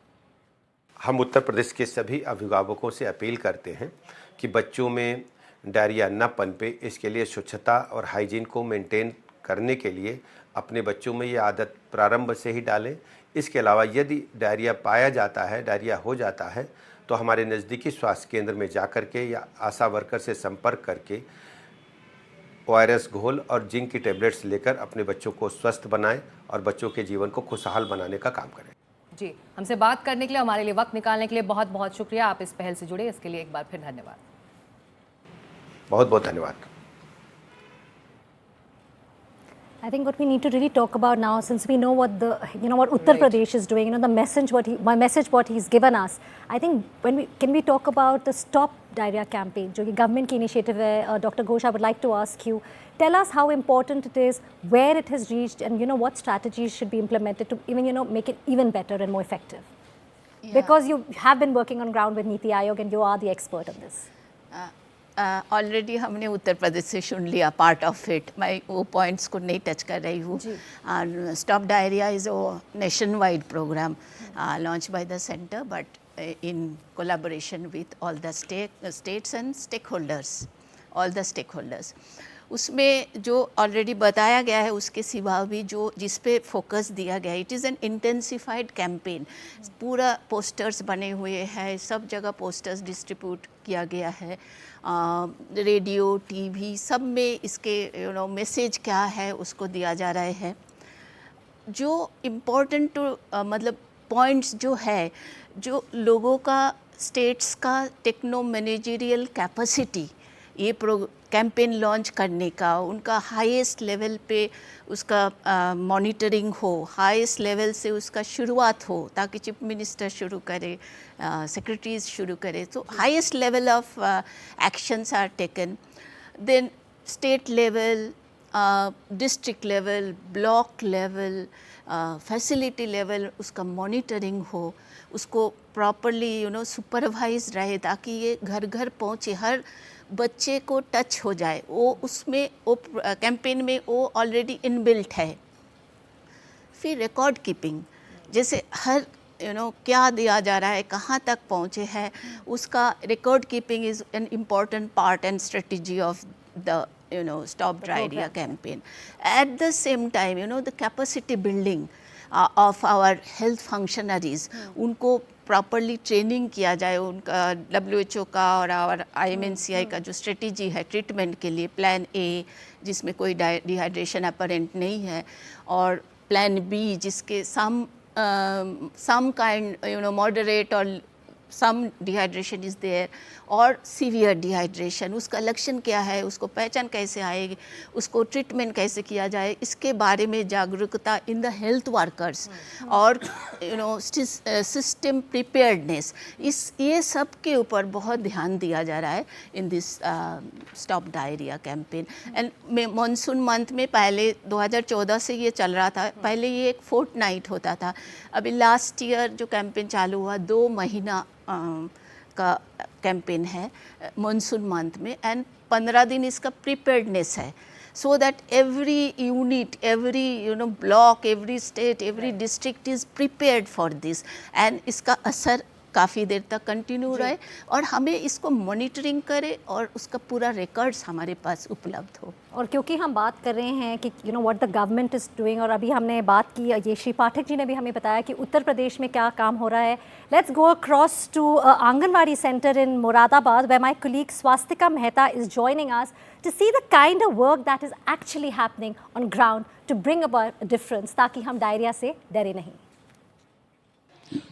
हम उत्तर प्रदेश के सभी अभिभावकों से अपील करते हैं कि बच्चों में डायरिया न पनपे, इसके लिए स्वच्छता और हाइजीन को मेंटेन करने के लिए अपने बच्चों में ये आदत प्रारंभ से ही डालें। इसके अलावा यदि डायरिया पाया जाता है, डायरिया हो जाता है, तो हमारे नज़दीकी स्वास्थ्य केंद्र में जा कर के या आशा वर्कर से संपर्क करके ORS घोल और जिंक की टेबलेट्स लेकर अपने बच्चों को स्वस्थ बनाएं और बच्चों के जीवन को खुशहाल बनाने का काम करें। जी, हमसे बात करने के लिए, हमारे लिए वक्त निकालने के लिए बहुत बहुत शुक्रिया। आप इस पहल से जुड़े, इसके लिए एक बार फिर धन्यवाद। बहुत बहुत धन्यवाद। I think what we need to really talk about now, since we know what what Uttar Pradesh is doing, the message what he's given us. I think can we talk about the Stop Diarrhea campaign, जो कि government की initiative है. Dr. Ghosh, I would like to ask you, tell us how important it is, where it has reached, and what strategies should be implemented to even make it even better and more effective. Yeah. Because you have been working on ground with Niti Aayog and you are the expert on this. Already हमने उत्तर प्रदेश से सुन लिया part of it, मैं वो points को नहीं touch कर रही हूँ. Stop diarrhoea is a nationwide programme launch by the centre, but in collaboration with all the states and stakeholders. उसमें जो ऑलरेडी बताया गया है, उसके सिवा भी जिस पे फोकस दिया गया है, it is an intensified campaign. पूरा पोस्टर्स बने हुए हैं, सब जगह पोस्टर्स डिस्ट्रीब्यूट किया गया है, रेडियो, टीवी, सब में इसके मैसेज क्या है उसको दिया जा रहा है. जो इम्पोर्टेंट मतलब पॉइंट्स जो है, जो लोगों का, स्टेट्स का टेक्नो मैनेजरियल कैपेसिटी ये कैंपेन लॉन्च करने का, उनका हाईएस्ट लेवल पे उसका मॉनिटरिंग हो, हाईएस्ट लेवल से उसका शुरुआत हो, ताकि चीफ मिनिस्टर शुरू करे, सेक्रेटरीज शुरू करे, तो highest level of actions are taken. Then state level, district level, block level, facility level, उसका मॉनिटरिंग हो, उसको प्रॉपरली सुपरवाइज रहे, ताकि ये घर घर पहुँचे, हर बच्चे को टच हो जाए. वो उसमें वो कैंपेन में वो ऑलरेडी इनबिल्ट है. फिर रिकॉर्ड कीपिंग, जैसे हर क्या दिया जा रहा है, कहाँ तक पहुँचे हैं, उसका record keeping is an important part and strategy of the Stop Diarrhea campaign. At the same time, the capacity building of our health functionaries, उनको प्रॉपरली ट्रेनिंग किया जाए, उनका WHO का और आवर IMNCI का जो स्ट्रेटजी है ट्रीटमेंट के लिए, प्लान ए जिसमें कोई डिहाइड्रेशन अपरेंट नहीं है, और प्लान बी जिसके सम काइंड मॉडरेट और सम डिहाइड्रेशन इज़ देयर, और सीवियर डिहाइड्रेशन, उसका लक्षण क्या है, उसको पहचान कैसे आएगी, उसको ट्रीटमेंट कैसे किया जाए, इसके बारे में जागरूकता इन द हेल्थ वर्कर्स, और सिस्टम प्रिपेयर्डनेस, ये सब के ऊपर बहुत ध्यान दिया जा रहा है in this stop diarrhoea campaign. And monsoon month में पहले 2014 से ये चल रहा था, पहले ये एक फोर्टनाइट होता था. अभी लास्ट ईयर जो कैंपेन चालू हुआ 2 महीना का कैंपेन है मानसून मंथ में, एंड 15 दिन इसका प्रिपेयर्डनेस है, so that every unit, every block, every state, every district is prepared for this, and इसका असर काफ़ी देर तक कंटिन्यू रहे, और हमें इसको मॉनिटरिंग करे, और उसका पूरा रिकॉर्ड्स हमारे पास उपलब्ध हो. और क्योंकि हम बात कर रहे हैं कि what the government is doing, और अभी हमने बात की, ये श्री पाठक जी ने भी हमें बताया कि उत्तर प्रदेश में क्या काम हो रहा है. Let's go across to anganwadi centre in Moradabad, where my colleague Swastika Mehta is joining us to see the kind of work that is actually happening on ground to bring about a difference, ताकि हम diarrhoea से डरे नहीं.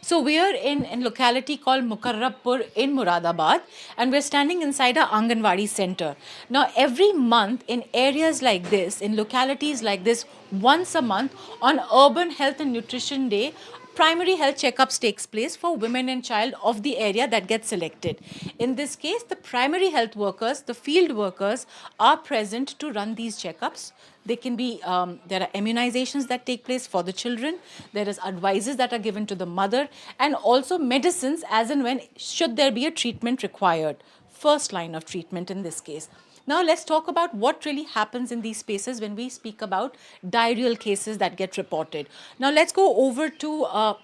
So we are in a locality called Mukarrabpur in Moradabad, and we're standing inside a Anganwadi center. Now every month in areas like this, in localities like this, once a month on Urban Health and Nutrition Day, primary health checkups takes place for women and child of the area that gets selected. In this case, the primary health workers, the field workers are present to run these checkups. They can be, there are immunizations that take place for the children. There is advices that are given to the mother, and also medicines as and when should there be a treatment required. First line of treatment in this case. Now let's talk about what really happens in these spaces when we speak about diarrheal cases that get reported. Now let's go over to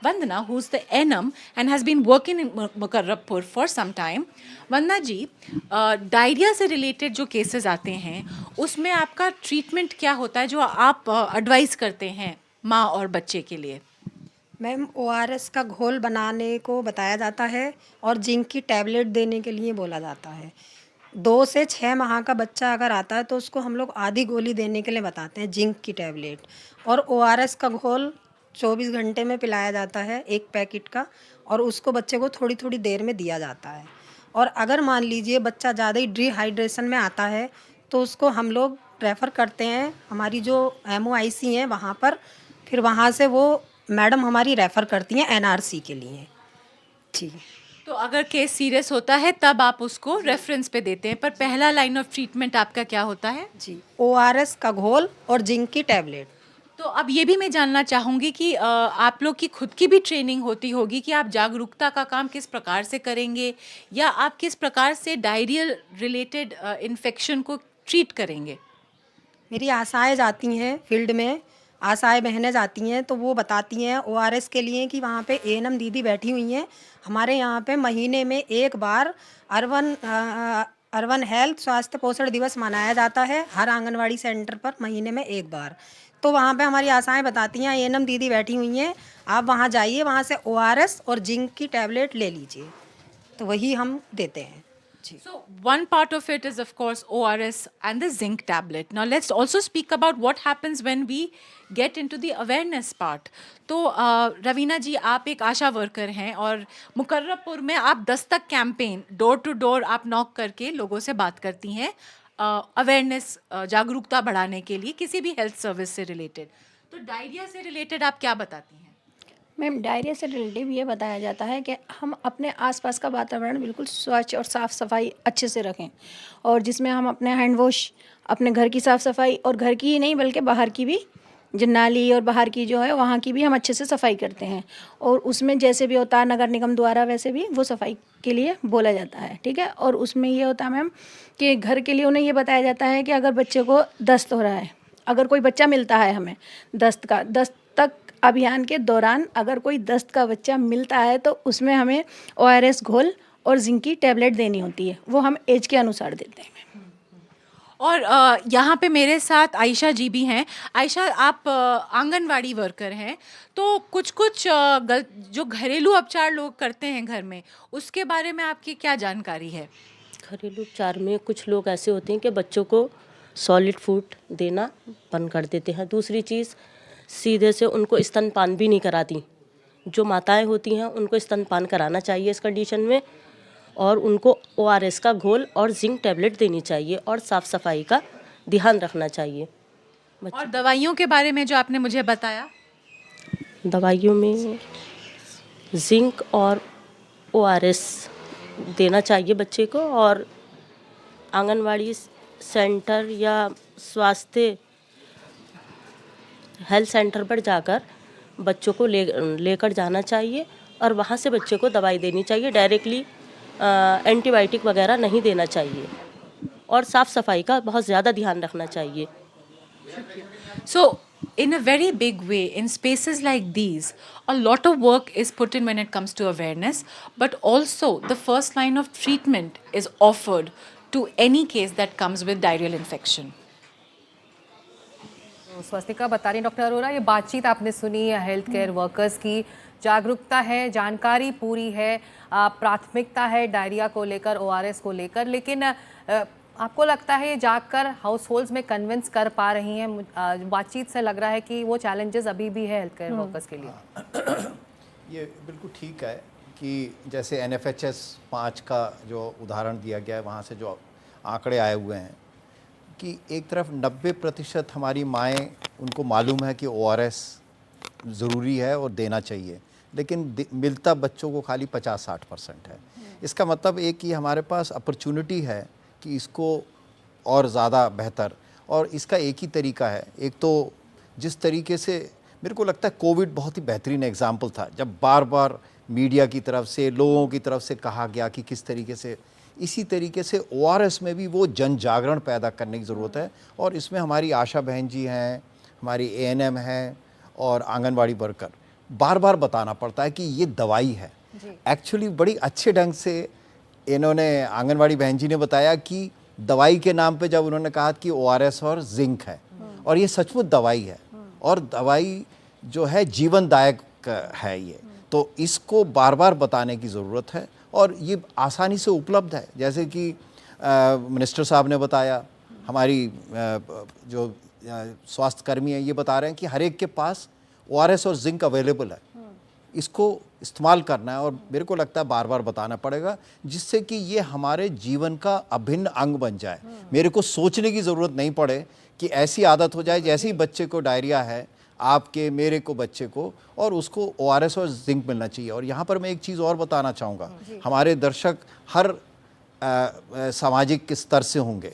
Vandana, who's the NM and has been working in Mukarrabpur for some time. Vandana ji, diarrhoea से related जो cases आते हैं उसमें आपका treatment क्या होता है जो आप एडवाइस करते हैं माँ और बच्चे के लिए? मैम, ORS का घोल बनाने को बताया जाता है और जिंक की टैबलेट देने के लिए बोला जाता है। 2 से 6 माह का बच्चा अगर आता है तो उसको हम लोग आधी गोली देने के लिए बताते हैं, जिंक की टैबलेट। और ORS का घोल 24 घंटे में पिलाया जाता है, 1 पैकेट का, और उसको बच्चे को थोड़ी थोड़ी देर में दिया जाता है। और अगर मान लीजिए बच्चा ज़्यादा ही डिहाइड्रेशन में आता है तो उसको हम लोग रेफ़र करते हैं हमारी जो MOIC हैं वहाँ पर, फिर वहाँ से वो मैडम हमारी रेफ़र करती हैं NRC के लिए। ठीक है, तो अगर केस सीरियस होता है तब आप उसको रेफरेंस पे देते हैं, पर पहला लाइन ऑफ ट्रीटमेंट आपका क्या होता है? जी, ORS का घोल और जिंक की टैबलेट। तो अब ये भी मैं जानना चाहूँगी कि आप लोग की खुद की भी ट्रेनिंग होती होगी कि आप जागरूकता का काम किस प्रकार से करेंगे, या आप किस प्रकार से डायरियल रिलेटेड इन्फेक्शन को ट्रीट करेंगे? मेरी आशाएं जाती हैं फील्ड में, आशाएं बहनें जाती हैं तो वो बताती हैं ORS के लिए कि वहाँ पे ANM दीदी बैठी हुई हैं। हमारे यहाँ पे महीने में 1 बार अर्बन हेल्थ स्वास्थ्य पोषण दिवस मनाया जाता है हर आंगनवाड़ी सेंटर पर, महीने में 1 बार। तो वहाँ पे हमारी आशाएं बताती हैं ANM दीदी बैठी हुई हैं, आप वहाँ जाइए, वहाँ से ORS और जिंक की टैबलेट ले लीजिए, तो वही हम देते हैं। So one part of it is of course ORS and the zinc tablet. Now let's also speak about what happens when we get into the awareness part. तो रवीना जी, आप एक आशा वर्कर हैं और मुकर्रबपुर में आप Dastak campaign door to door आप knock करके लोगों से बात करती हैं अवेयरनेस जागरूकता बढ़ाने के लिए किसी भी हेल्थ सर्विस से रिलेटेड। तो डायरिया से रिलेटेड आप क्या बताती हैं? मैम, डायरिया से रिलेटिव ये बताया जाता है कि हम अपने आसपास का वातावरण बिल्कुल स्वच्छ और साफ़ सफाई अच्छे से रखें, और जिसमें हम अपने हैंड वॉश, अपने घर की साफ़ सफाई, और घर की ही नहीं बल्कि बाहर की भी, जो नाली और बाहर की जो है वहाँ की भी हम अच्छे से सफाई करते हैं। और उसमें जैसे भी होता है नगर निगम द्वारा वैसे भी वो सफाई के लिए बोला जाता है, ठीक है। और उसमें ये होता है मैम कि घर के लिए उन्हें ये बताया जाता है कि अगर बच्चे को दस्त हो रहा है, अगर कोई बच्चा मिलता है हमें दस्तक अभियान के दौरान अगर कोई दस्त का बच्चा मिलता है तो उसमें हमें ORS घोल और जिंक की टैबलेट देनी होती है, वो हम एज के अनुसार देते हैं। और यहाँ पे मेरे साथ आयशा जी भी हैं। आयशा, आप आंगनवाड़ी वर्कर हैं, तो कुछ जो घरेलू उपचार लोग करते हैं घर में, उसके बारे में आपकी क्या जानकारी है? घरेलू उपचार में कुछ लोग ऐसे होते हैं कि बच्चों को सॉलिड फूड देना बंद कर देते हैं। दूसरी चीज़, सीधे से उनको स्तनपान भी नहीं कराती। जो माताएं होती हैं उनको स्तनपान कराना चाहिए इस कंडीशन में, और उनको ORS का घोल और जिंक टैबलेट देनी चाहिए, और साफ़ सफाई का ध्यान रखना चाहिए। और दवाइयों के बारे में जो आपने मुझे बताया? दवाइयों में जिंक और ORS देना चाहिए बच्चे को, और आंगनवाड़ी सेंटर या स्वास्थ्य हेल्थ सेंटर पर जाकर बच्चों को लेकर जाना चाहिए, और वहाँ से बच्चे को दवाई देनी चाहिए। डायरेक्टली एंटीबायोटिक वगैरह नहीं देना चाहिए, और साफ़ सफाई का बहुत ज़्यादा ध्यान रखना चाहिए। So in a very big way, in spaces like these, a lot of work is put in when it comes to awareness, but also the first line of treatment is offered to any case that comes with diarrheal infection. Swastika बता रही doctor Arora, ये बातचीत आपने सुनी है health care workers की, जागरूकता है, जानकारी पूरी है, प्राथमिकता है डायरिया को लेकर, ORS को लेकर, लेकिन आपको लगता है ये जाकर हाउस होल्ड्स में कन्विंस कर पा रही हैं? बातचीत से लग रहा है कि वो चैलेंजेस अभी भी है हेल्थ केयर वर्कर्स के लिए। ये बिल्कुल ठीक है कि जैसे NFHS 5 का जो उदाहरण दिया गया है, वहाँ से जो आंकड़े आए हुए हैं कि एक तरफ 90% हमारी माएँ, उनको मालूम है कि ORS ज़रूरी है और देना चाहिए, लेकिन मिलता बच्चों को खाली 50-60% है। इसका मतलब एक कि हमारे पास अपॉर्चुनिटी है कि इसको और ज़्यादा बेहतर, और इसका एक ही तरीका है। एक तो जिस तरीके से मेरे को लगता है कोविड बहुत ही बेहतरीन एग्जाम्पल था, जब बार बार मीडिया की तरफ से, लोगों की तरफ से कहा गया कि किस तरीके से, इसी तरीके से ORS में भी वो जन जागरण पैदा करने की ज़रूरत है। और इसमें हमारी आशा बहन जी हैं, हमारी ANM हैं और आंगनवाड़ी वर्कर, बार बार बताना पड़ता है कि ये दवाई है। एक्चुअली बड़ी अच्छे ढंग से इन्होंने, आंगनवाड़ी बहन जी ने बताया कि दवाई के नाम पे जब उन्होंने कहा कि ORS और जिंक है, और ये सचमुच दवाई है, और दवाई जो है जीवनदायक है ये, तो इसको बार बार बताने की ज़रूरत है। और ये आसानी से उपलब्ध है, जैसे कि मिनिस्टर साहब ने बताया, हमारी जो स्वास्थ्य कर्मी हैं ये बता रहे हैं कि हर एक के पास ORS और जिंक अवेलेबल है, इसको इस्तेमाल करना है। और मेरे को लगता है बार बार बताना पड़ेगा, जिससे कि ये हमारे जीवन का अभिन्न अंग बन जाए। मेरे को सोचने की ज़रूरत नहीं पड़े कि ऐसी आदत हो जाए जैसे ही बच्चे को डायरिया है, आपके मेरे को बच्चे को, और उसको ORS और जिंक मिलना चाहिए। और यहाँ पर मैं एक चीज़ और बताना चाहूँगा, हमारे दर्शक हर सामाजिक स्तर से होंगे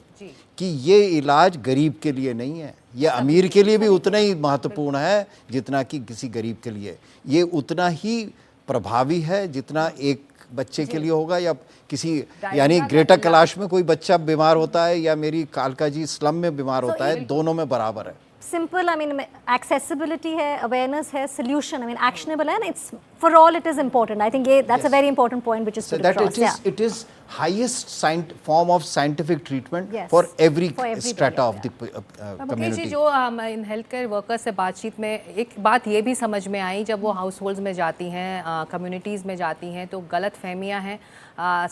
कि ये इलाज गरीब के लिए नहीं है, ये अमीर के लिए भी उतना ही महत्वपूर्ण है जितना कि किसी गरीब के लिए। ये उतना ही प्रभावी है जितना एक बच्चे के लिए होगा, या किसी, यानी ग्रेटर कैलाश में कोई बच्चा बीमार होता है या मेरी कालका जी स्लम में बीमार होता है, दोनों में बराबर है। Simple, I mean, accessibility है, awareness है, solution, I mean, actionable है, and it's for all it is important. I think that's a very important point which is put across. It is highest form of scientific treatment for every strata of the community. जी, जो हम in health care workers से बातचीत में एक बात ये भी समझ में आई, जब वो हाउस होल्ड्स में जाती हैं, कम्युनिटीज़ में जाती हैं, तो गलत फहमियाँ हैं,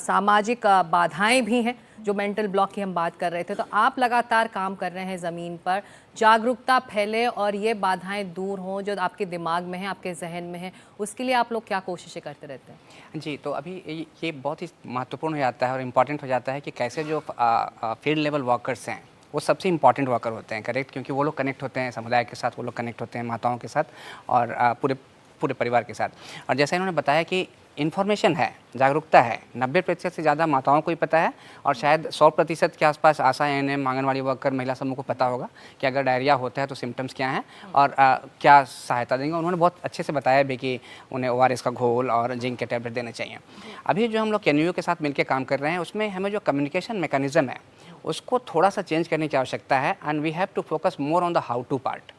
सामाजिक बाधाएं भी हैं, जो मेंटल ब्लॉक की हम बात कर रहे थे। तो आप लगातार काम कर रहे हैं ज़मीन पर, जागरूकता फैले और ये बाधाएं दूर हों जो आपके दिमाग में हैं, आपके जहन में हैं, उसके लिए आप लोग क्या कोशिशें करते रहते हैं? जी, तो अभी ये बहुत ही महत्वपूर्ण हो जाता है और इम्पॉर्टेंट हो जाता है कि कैसे जो फील्ड लेवल वर्कर्स हैं वो सबसे इम्पॉर्टेंट वर्कर होते हैं, करेक्ट, क्योंकि वो लोग कनेक्ट होते हैं समुदाय के साथ, वो लोग कनेक्ट होते हैं माताओं के साथ और पूरे परिवार के साथ। और जैसा इन्होंने बताया कि इन्फॉर्मेशन है, जागरूकता है, 90% से ज़्यादा माताओं को ही पता है, और शायद 100% के आसपास आशा ANM, आंगनवाड़ी वर्कर, महिला समूह को पता होगा कि अगर डायरिया होता है तो सिम्टम्स क्या हैं और क्या सहायता देंगे। उन्होंने बहुत अच्छे से बताया भी कि उन्हें ORS का घोल और जिंक के टैबलेट देने चाहिए। अभी जो हम लोग KNU के साथ मिलकर काम कर रहे हैं, उसमें हमें जो कम्युनिकेशन मैकेनिज्म है उसको थोड़ा सा चेंज करने की आवश्यकता है, and we have to focus more on the how to part.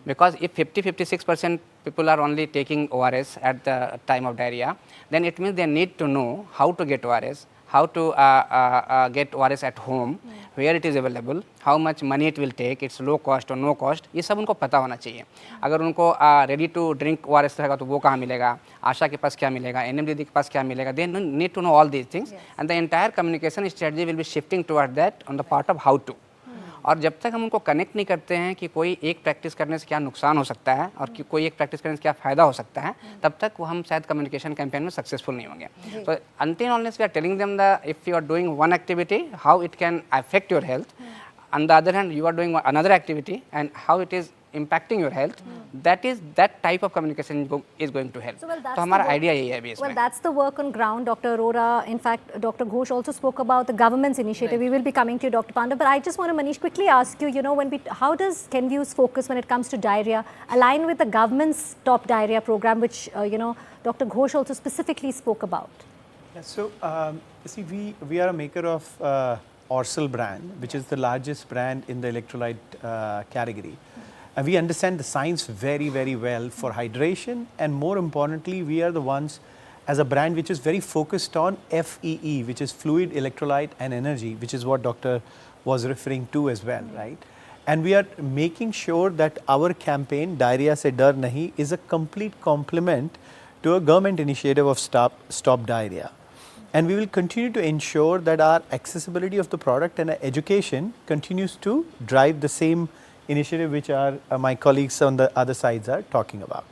Because if 50-56% people are only taking ORS at the time of diarrhea, then it means they need to know how to get ORS, how to get ORS at home, where it is available, how much money it will take, it's low cost or no cost, ये सब उनको पता होना चाहिए। अगर उनको ready to drink ORS रहेगा तो वो कहाँ मिलेगा, आशा के पास क्या मिलेगा, NM दीदी के पास क्या मिलेगा, they need to know all these things, and the entire communication strategy will be shifting toward that on the part of how to। और जब तक हम उनको कनेक्ट नहीं करते हैं कि कोई एक प्रैक्टिस करने से क्या नुकसान हो सकता है और कि कोई एक प्रैक्टिस करने से क्या फ़ायदा हो सकता है, तब तक वो हम शायद कम्युनिकेशन कैंपेन में सक्सेसफुल नहीं होंगे। तो until unless we are telling them the if you are doing one activity how it can affect your health, on the other hand you are doing another activity and how it is impacting your health, that type of communication is going to help. तो हमारा idea यही है अभी इसमें. Well, that's the work on ground, Dr. Arora. In fact, Dr. Ghosh also spoke about the government's initiative. We will be coming to you, Dr. Panda. But I just want to, Manish, quickly ask you, how does KenView's focus when it comes to diarrhea align with the government's top diarrhea program, which, Dr. Ghosh also specifically spoke about? So, see, we are a maker of Orsal brand, which is the largest brand in the electrolyte category. And we understand the science very, very well for hydration, and more importantly, we are the ones as a brand which is very focused on FEE, which is fluid, electrolyte and energy, which is what Doctor was referring to as well, right? And we are making sure that our campaign, Diarrhea Se Dar Nahi, is a complete complement to a government initiative of Stop Diarrhea. And we will continue to ensure that our accessibility of the product and our education continues to drive the same initiative which my colleagues on the other sides are talking about.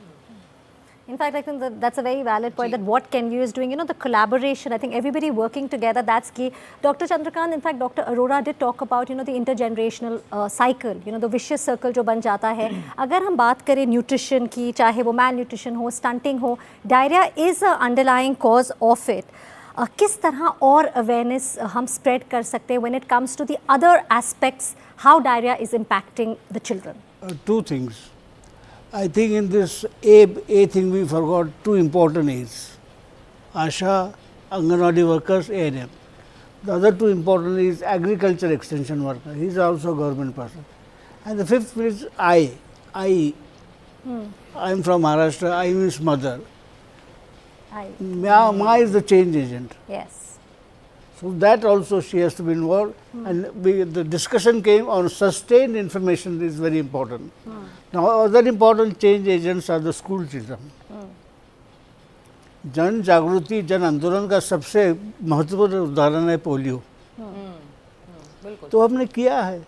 In fact, I think that's a very valid point, that what KenView is doing, the collaboration, I think everybody working together, that's key. Dr. Chandrakant, in fact, Dr. Arora did talk about, the intergenerational cycle, the vicious circle जो बन जाता है. अगर हम बात करें nutrition की, चाहे वो malnutrition हो, stunting हो, diarrhea is a underlying cause of it. किस तरह और awareness हम spread कर सकते हैं when it comes to the other aspects, how diarrhea is impacting the children? Two things. I think in this A thing we forgot two important A's, ASHA, Anganwadi workers, A&M. The other two important is agriculture extension worker. He is also a government person. And the fifth is I. I am from Maharashtra. I means mother. Ma is the change agent. Yes. So that also she has to be involved, and the discussion came on sustained information is very important. Now other important change agents are the school children. जन जागृति जन आंदोलन का सबसे महत्वपूर्ण उदाहरण है polio. तो हमने किया है,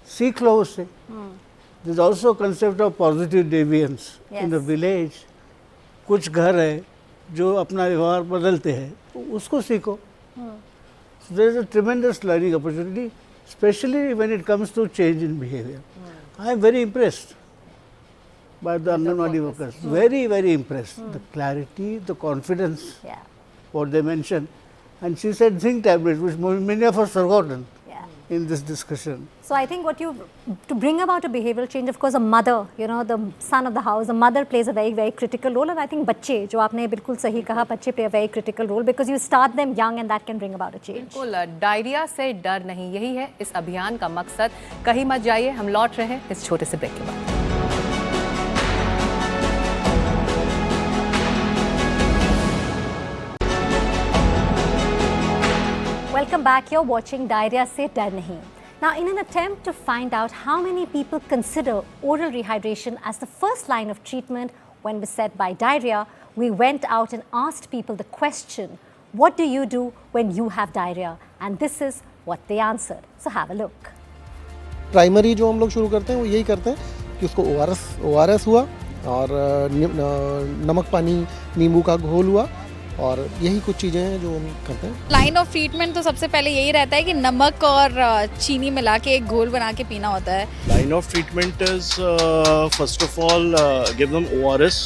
सीख लो उससे। There is also concept of positive deviance in the village. कुछ घर है जो अपना व्यवहार बदलते हैं, तो उसको सीखो। So there is a tremendous learning opportunity, especially when it comes to change in behavior. I am very impressed by the Anganwadi workers, very, very impressed. The clarity, the confidence, what they mentioned. And she said zinc tablets, which many of us forgotten in this discussion. So I think to bring about a behavioral change, of course, a mother, the son of the house, the mother plays a very, very critical role. And I think बच्चे, जो आपने बिल्कुल सही कहा, बच्चे play a very critical role because you start them young and that can bring about a change. बिल्कुल, diarrhoea से डर नहीं, यही है इस अभियान का मकसद। कहीं मत जाइए, हम लौट रहे हैं इस छोटे से ब्रेक के बाद। Welcome back. You're watching Diarrhea Se Dar Nahi. Now, in an attempt to find out how many people consider oral rehydration as the first line of treatment when beset by diarrhea, we went out and asked people the question, what do you do when you have diarrhea? And this is what they answered. So have a look. Primary जो हम लोग शुरू करते हैं वो यही करते हैं कि उसको ORS हुआ और नमक पानी नींबू का घोल हुआ, और यही कुछ चीज़ें हैं जो हम करते हैं। लाइन ऑफ ट्रीटमेंट तो सबसे पहले यही रहता है कि नमक और चीनी मिला के एक घोल बना के पीना होता है। Line of treatment is first of all give them ORS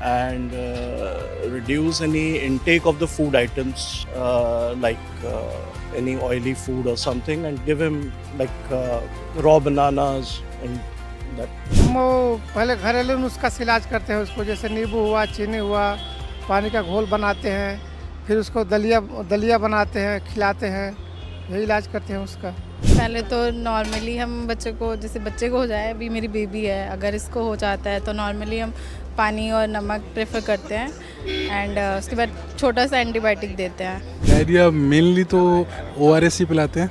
and reduce any intake of the food items like any oily food or something, and give him like raw bananas and that. वो पहले घरेलू नुस्खा से इलाज करते हैं उसको, जैसे नींबू हुआ, चीनी हुआ, पानी का घोल बनाते हैं, फिर उसको दलिया बनाते हैं, खिलाते हैं, यही इलाज करते हैं उसका। पहले तो नॉर्मली हम बच्चे को, जैसे बच्चे को हो जाए, अभी मेरी बेबी है, अगर इसको हो जाता है तो नॉर्मली हम पानी और नमक प्रेफर करते हैं एंड उसके बाद छोटा सा एंटीबायोटिक देते हैं। डायरिया मेनली तो ORS ही पिलाते हैं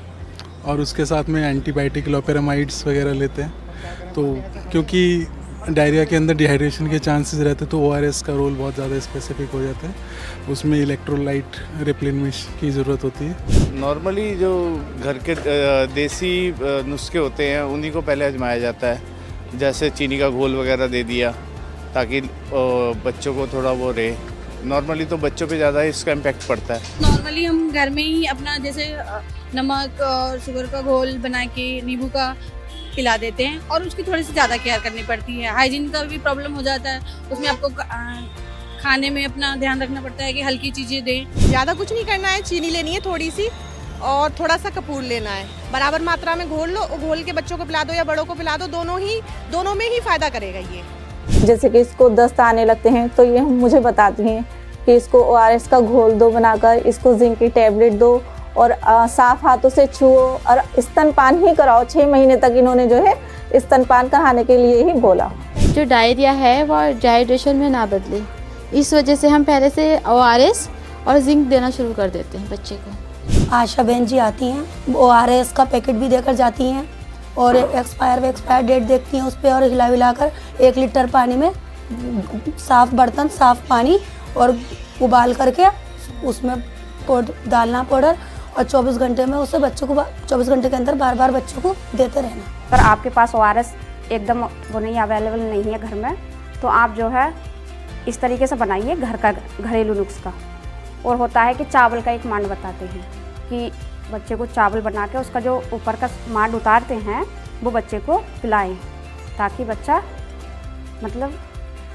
और उसके साथ में एंटीबायोटिक लोपेरामाइड्स वगैरह लेते हैं। तो क्योंकि डायरिया के अंदर डिहाइड्रेशन के चांसेस रहते हैं तो ORS का रोल बहुत ज़्यादा स्पेसिफिक हो जाता है, उसमें इलेक्ट्रोलाइट रिप्लेनिश की ज़रूरत होती है। नॉर्मली जो घर के देसी नुस्खे होते हैं उन्हीं को पहले आजमाया जाता है, जैसे चीनी का घोल वगैरह दे दिया ताकि बच्चों को थोड़ा वो रहे। नॉर्मली तो बच्चों पे ज़्यादा इसका इम्पैक्ट पड़ता है। नॉर्मली हम घर में ही अपना जैसे नमक और शुगर का घोल बना के नींबू का पिला देते हैं और उसकी थोड़ी सी ज़्यादा केयर करनी पड़ती है। हाइजीन का भी प्रॉब्लम हो जाता है, उसमें आपको खाने में अपना ध्यान रखना पड़ता है कि हल्की चीज़ें दें। ज़्यादा कुछ नहीं करना है, चीनी लेनी है थोड़ी सी और थोड़ा सा कपूर लेना है, बराबर मात्रा में घोल लो, घोल के बच्चों को पिला दो या बड़ों को पिला दो, दोनों में ही फ़ायदा करेगा ये। जैसे कि इसको दस्त आने लगते हैं तो ये मुझे बताती हैं कि इसको ORS का घोल दो बनाकर, इसको जिंक की टैबलेट दो और साफ हाथों से छुओ और स्तनपान ही कराओ। 6 महीने तक इन्होंने जो है स्तनपान कराने के लिए ही बोला। जो डायरिया है वो डिहाइड्रेशन में ना बदले, इस वजह से हम पहले से ORS और जिंक देना शुरू कर देते हैं बच्चे को। आशा बहन जी आती हैं, ORS का पैकेट भी देकर जाती हैं और एक्सपायर डेट देखती हैं उस पर और हिलाकर 1 लीटर पानी में साफ़ बर्तन, साफ़ पानी और उबाल करके उसमें डालना पाउडर और 24 घंटे में उसे बच्चों को 24 घंटे के अंदर बार बच्चों को देते रहना। अगर आपके पास ORS एकदम वो नहीं अवेलेबल नहीं है घर में, तो आप जो है इस तरीके से बनाइए घर का घरेलू नुस्खा। और होता है कि चावल का एक मांड बताते हैं कि बच्चे को चावल बना के उसका जो ऊपर का मांड उतारते हैं वो बच्चे को पिलाएं ताकि बच्चा मतलब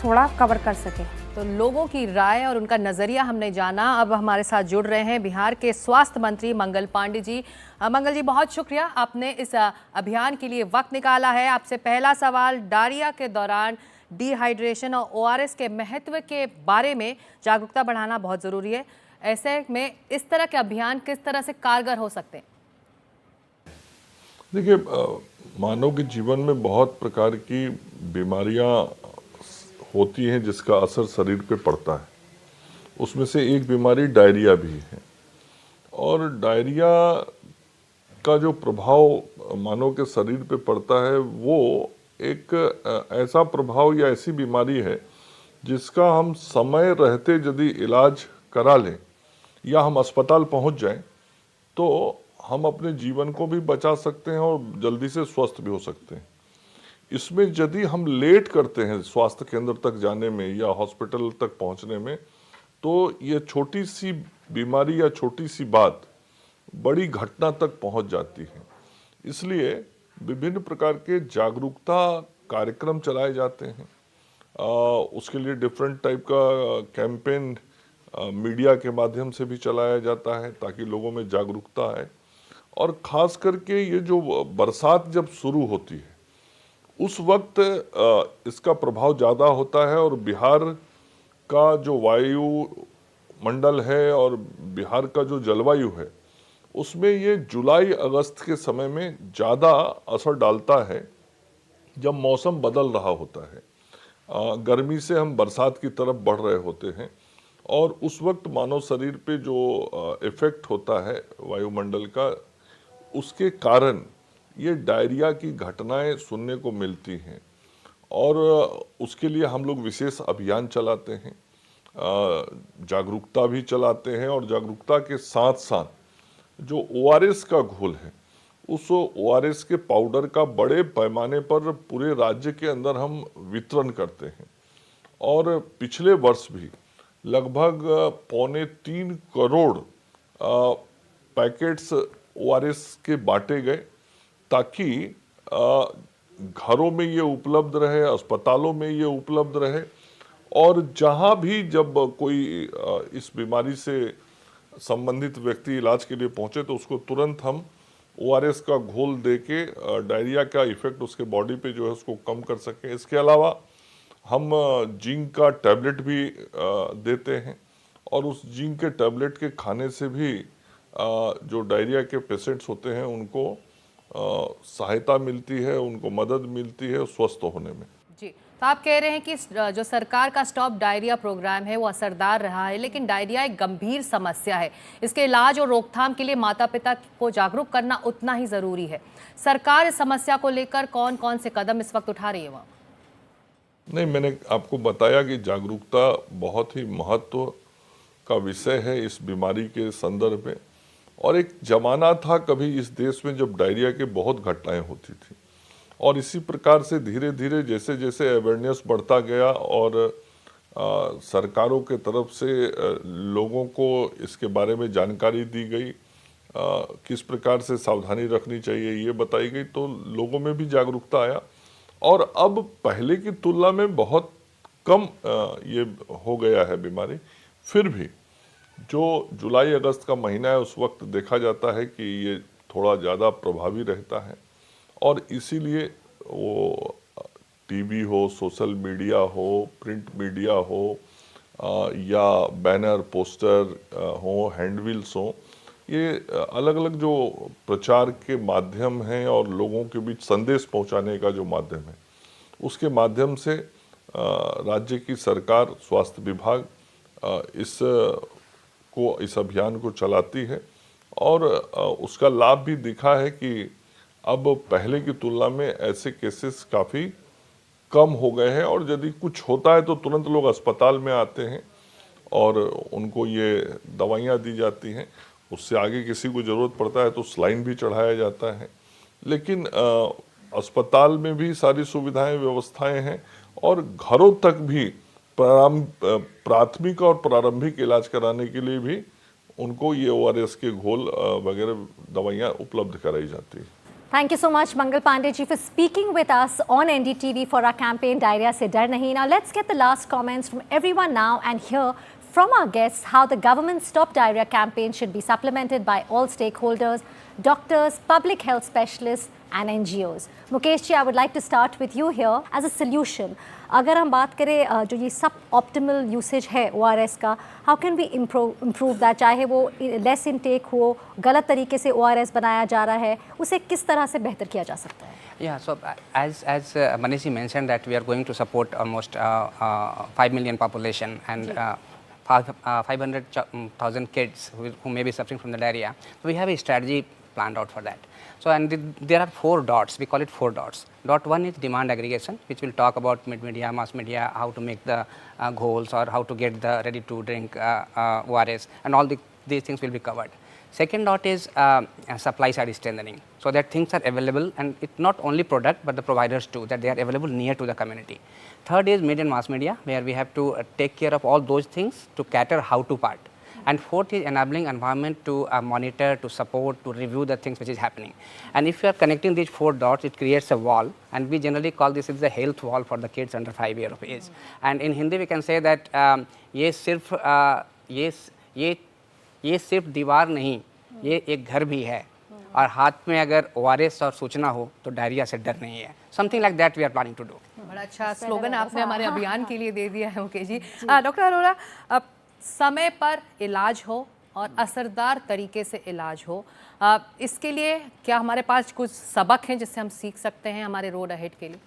थोड़ा कवर कर सके। तो लोगों की राय और उनका नज़रिया हमने जाना। अब हमारे साथ जुड़ रहे हैं बिहार के स्वास्थ्य मंत्री मंगल पांडे जी। मंगल जी, बहुत शुक्रिया, आपने इस अभियान के लिए वक्त निकाला है। आपसे पहला सवाल, डायरिया के दौरान डिहाइड्रेशन और ओआरएस के महत्व के बारे में जागरूकता बढ़ाना बहुत ज़रूरी है। ऐसे में इस तरह के अभियान किस तरह से कारगर हो सकते हैं? देखिए, मानव के जीवन में बहुत प्रकार की बीमारियां होती हैं जिसका असर शरीर पे पड़ता है। उसमें से एक बीमारी डायरिया भी है। और डायरिया का जो प्रभाव मानव के शरीर पे पड़ता है वो एक ऐसा प्रभाव या ऐसी बीमारी है जिसका हम समय रहते यदि इलाज करा लें या हम अस्पताल पहुंच जाएं तो हम अपने जीवन को भी बचा सकते हैं और जल्दी से स्वस्थ भी हो सकते हैं। इसमें यदि हम लेट करते हैं स्वास्थ्य केंद्र तक जाने में या हॉस्पिटल तक पहुंचने में तो ये छोटी सी बीमारी या छोटी सी बात बड़ी घटना तक पहुंच जाती है। इसलिए विभिन्न प्रकार के जागरूकता कार्यक्रम चलाए जाते हैं। उसके लिए डिफरेंट टाइप का कैंपेन मीडिया के माध्यम से भी चलाया जाता है ताकि लोगों में जागरूकता आए। और ख़ास करके ये जो बरसात जब शुरू होती है उस वक्त इसका प्रभाव ज़्यादा होता है। और बिहार का जो वायु मंडल है और बिहार का जो जलवायु है उसमें ये जुलाई अगस्त के समय में ज़्यादा असर डालता है जब मौसम बदल रहा होता है। गर्मी से हम बरसात की तरफ बढ़ रहे होते हैं और उस वक्त मानव शरीर पे जो इफ़ेक्ट होता है वायुमंडल का उसके कारण ये डायरिया की घटनाएं सुनने को मिलती हैं। और उसके लिए हम लोग विशेष अभियान चलाते हैं, जागरूकता भी चलाते हैं। और जागरूकता के साथ साथ जो ओआरएस का घोल है उस ओआरएस के पाउडर का बड़े पैमाने पर पूरे राज्य के अंदर हम वितरण करते हैं। और पिछले वर्ष भी लगभग 2.25 करोड़ पैकेट्स ओआरएस के बांटे गए ताकि घरों में ये उपलब्ध रहे, अस्पतालों में ये उपलब्ध रहे। और जहाँ भी जब कोई इस बीमारी से संबंधित व्यक्ति इलाज के लिए पहुँचे तो उसको तुरंत हम ओआरएस का घोल दे के डायरिया का इफ़ेक्ट उसके बॉडी पे जो है उसको कम कर सकें। इसके अलावा हम जिंक का टैबलेट भी देते हैं और उस जिंक के टैबलेट के खाने से भी जो डायरिया के पेशेंट्स होते हैं उनको सहायता मिलती है, उनको मदद मिलती है स्वस्थ होने में। जी, तो आप कह रहे हैं कि जो सरकार का स्टॉप डायरिया प्रोग्राम है वो असरदार रहा है, लेकिन डायरिया एक गंभीर समस्या है। इसके इलाज और रोकथाम के लिए माता पिता को जागरूक करना उतना ही ज़रूरी है। सरकार इस समस्या को लेकर कौन कौन से कदम इस वक्त उठा रही है वहाँ? नहीं, मैंने आपको बताया कि जागरूकता बहुत ही महत्व का विषय है इस बीमारी के संदर्भ में। और एक ज़माना था कभी इस देश में जब डायरिया के बहुत घटनाएं होती थी और इसी प्रकार से धीरे धीरे जैसे जैसे अवेयरनेस बढ़ता गया और सरकारों के तरफ से लोगों को इसके बारे में जानकारी दी गई, किस प्रकार से सावधानी रखनी चाहिए ये बताई गई, तो लोगों में भी जागरूकता आया। और अब पहले की तुलना में बहुत कम ये हो गया है बीमारी। फिर भी जो जुलाई अगस्त का महीना है उस वक्त देखा जाता है कि ये थोड़ा ज़्यादा प्रभावी रहता है। और इसीलिए वो टीवी हो, सोशल मीडिया हो, प्रिंट मीडिया हो या बैनर पोस्टर हो, हैंडबिल्स हो, ये अलग अलग जो प्रचार के माध्यम हैं और लोगों के बीच संदेश पहुंचाने का जो माध्यम है उसके माध्यम से राज्य की सरकार, स्वास्थ्य विभाग इस अभियान को चलाती है। और उसका लाभ भी दिखा है कि अब पहले की तुलना में ऐसे केसेस काफ़ी कम हो गए हैं। और यदि कुछ होता है तो तुरंत लोग अस्पताल में आते हैं और उनको ये दवाइयाँ दी जाती हैं। उससे आगे किसी को ज़रूरत पड़ता है तो सलाइन भी चढ़ाया जाता है। लेकिन अस्पताल में भी सारी सुविधाएं, व्यवस्थाएं हैं और घरों तक भी प्राथमिक और प्रारंभिक इलाज कराने के लिए भी उनको ये ORS के घोल वगैरह दवाइयाँ उपलब्ध कराई जाती हैं। Thank you so much, Mangal Pandey ji, for speaking with us on NDTV for our campaign Diarrhea Se Dar Nahi. Now let's get the last comments from everyone now and hear from our guests how the government Stop Diarrhea campaign should be supplemented by all stakeholders, doctors, public health specialists and NGOs. Mukesh ji, I would like to start with you here as a solution. अगर हम बात करें जो ये सब optimal usage है ORS का, how can we improve that, चाहे वो लेस इनटेक हो, गलत तरीके से ORS बनाया जा रहा है, उसे किस तरह से बेहतर किया जा सकता है? Yeah, so as Manish ji mentioned that we are going to support almost 5 million population and 500,000 kids who may be suffering from the diarrhea. So we have a strategy planned out for that. So and there are 4 dots, we call it 4 dots. Dot 1 is demand aggregation, which will talk about media, mass media, how to make the goals or how to get the ready to drink ORS, and all these things will be covered. Second dot is supply side strengthening, so that things are available, and it's not only product but the providers too, that they are available near to the community. Third is media and mass media, where we have to take care of all those things to cater how to part. And fourth is enabling environment to monitor, to support, to review the things which is happening. And if you are connecting these 4 dots, it creates a wall, and we generally call this is the health wall for the kids under 5 years of age. And in Hindi we can say that ये सिर्फ दीवार नहीं, ये एक घर भी है, और हाथ में अगर ORS और सूचना हो तो डायरिया से डर नहीं है. Something like that we are planning to do. बड़ा अच्छा स्लोगन आपने हमारे अभियान के लिए दे दिया है मुकेश जी. डॉक्टर अरोरा, अब समय पर इलाज हो और असरदार तरीके से इलाज हो, इसके लिए क्या हमारे पास कुछ सबक हैं जिससे हम सीख सकते हैं हमारे रोड अहेड के लिए?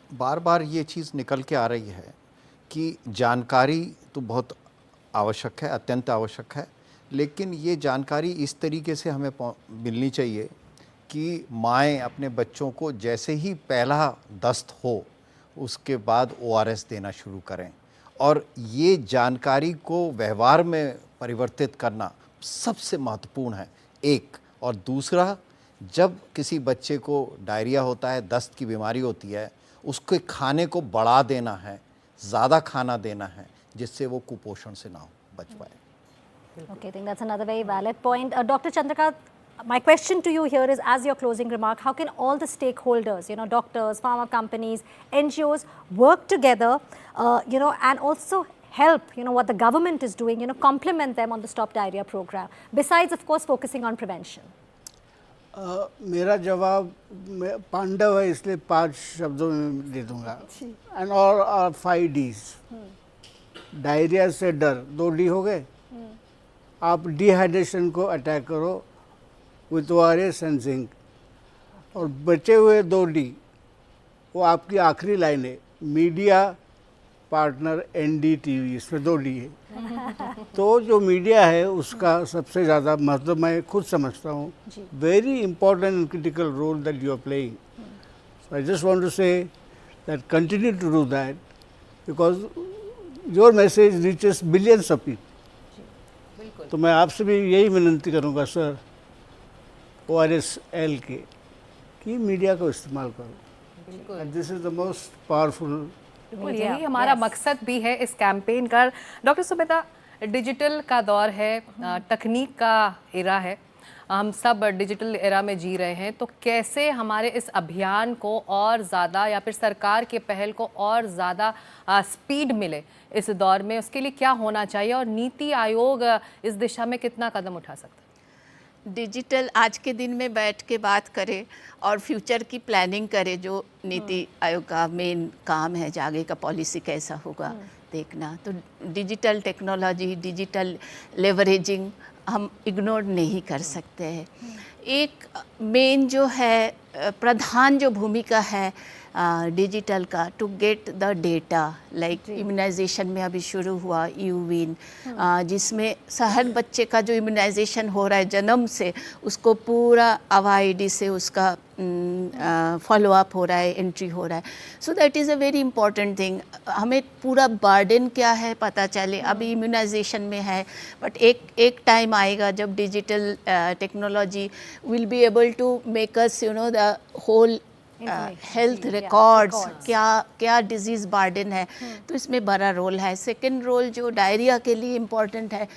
बार बार ये चीज़ निकल के आ रही है कि जानकारी तो बहुत आवश्यक है, अत्यंत आवश्यक है, लेकिन ये जानकारी इस तरीके से हमें मिलनी चाहिए कि माएँ अपने बच्चों को जैसे ही पहला दस्त हो उसके बाद ORS देना शुरू करें, और ये जानकारी को व्यवहार में परिवर्तित करना सबसे महत्वपूर्ण है, एक। और दूसरा, जब किसी बच्चे को डायरिया होता है, दस्त की बीमारी होती है, उसके खाने को बढ़ा देना है, ज़्यादा खाना देना है, जिससे वो कुपोषण से ना बच पाए. Okay, I think that's another very valid point. Dr. Chandrakant, my question to you here is, as your closing remark, how can all the stakeholders, doctors, pharma companies, NGOs work together, and also help, what the government is doing, complement them on the Stop Diarrhea program, besides, of course, focusing on prevention? मेरा जवाब पांडव है, इसलिए 5 शब्दों में दे दूंगा. And और 5 Ds. Diarrhoea से डर, 2 D हो गए. आप डिहाइड्रेशन को अटैक करो विथ ORS एंड जिंक, और बचे हुए 2 D वो आपकी आखिरी लाइन है, मीडिया, पार्टनर, NDTV, इसमें 2 D है. तो जो मीडिया है उसका सबसे ज़्यादा महत्व मैं खुद समझता हूँ. Very important and critical role that you are playing. So I just want to say that continue to do that, because your message reaches billions of people. तो मैं आपसे भी यही विनती करूँगा सर, ORSL के, कि मीडिया को इस्तेमाल करो. This is the most powerful. यही हमारा मकसद भी है इस कैंपेन का. डॉक्टर सुमिता, डिजिटल का दौर है, तकनीक का एरा है, हम सब डिजिटल एरा में जी रहे हैं, तो कैसे हमारे इस अभियान को और ज़्यादा, या फिर सरकार के पहल को और ज़्यादा स्पीड मिले इस दौर में, उसके लिए क्या होना चाहिए, और नीति आयोग इस दिशा में कितना कदम उठा सकता है? डिजिटल आज के दिन में बैठ के बात करें और फ्यूचर की प्लानिंग करें, जो नीति आयोग का मेन काम है, आगे का पॉलिसी कैसा होगा देखना. तो डिजिटल टेक्नोलॉजी, डिजिटल लेवरेजिंग हम इग्नोर नहीं कर सकते हैं. एक मेन जो है, प्रधान जो भूमिका है डिजिटल का, to get the data, like immunisation में अभी शुरू हुआ यूविन, जिसमें हर बच्चे का जो इम्यूनाइजेशन हो रहा है जन्म से, उसको पूरा AVA-ID से उसका फॉलो अप हो रहा है, एंट्री हो रहा है. So that is a very important thing. हमें पूरा बर्डन क्या है पता चले. अभी इम्यूनाइजेशन में है, बट एक टाइम आएगा जब digital technology will be able to make us the whole health records, क्या डिजीज़ बर्डन है, तो इसमें बड़ा रोल है। सेकंड रोल जो डायरिया के लिए इम्पोर्टेंट है,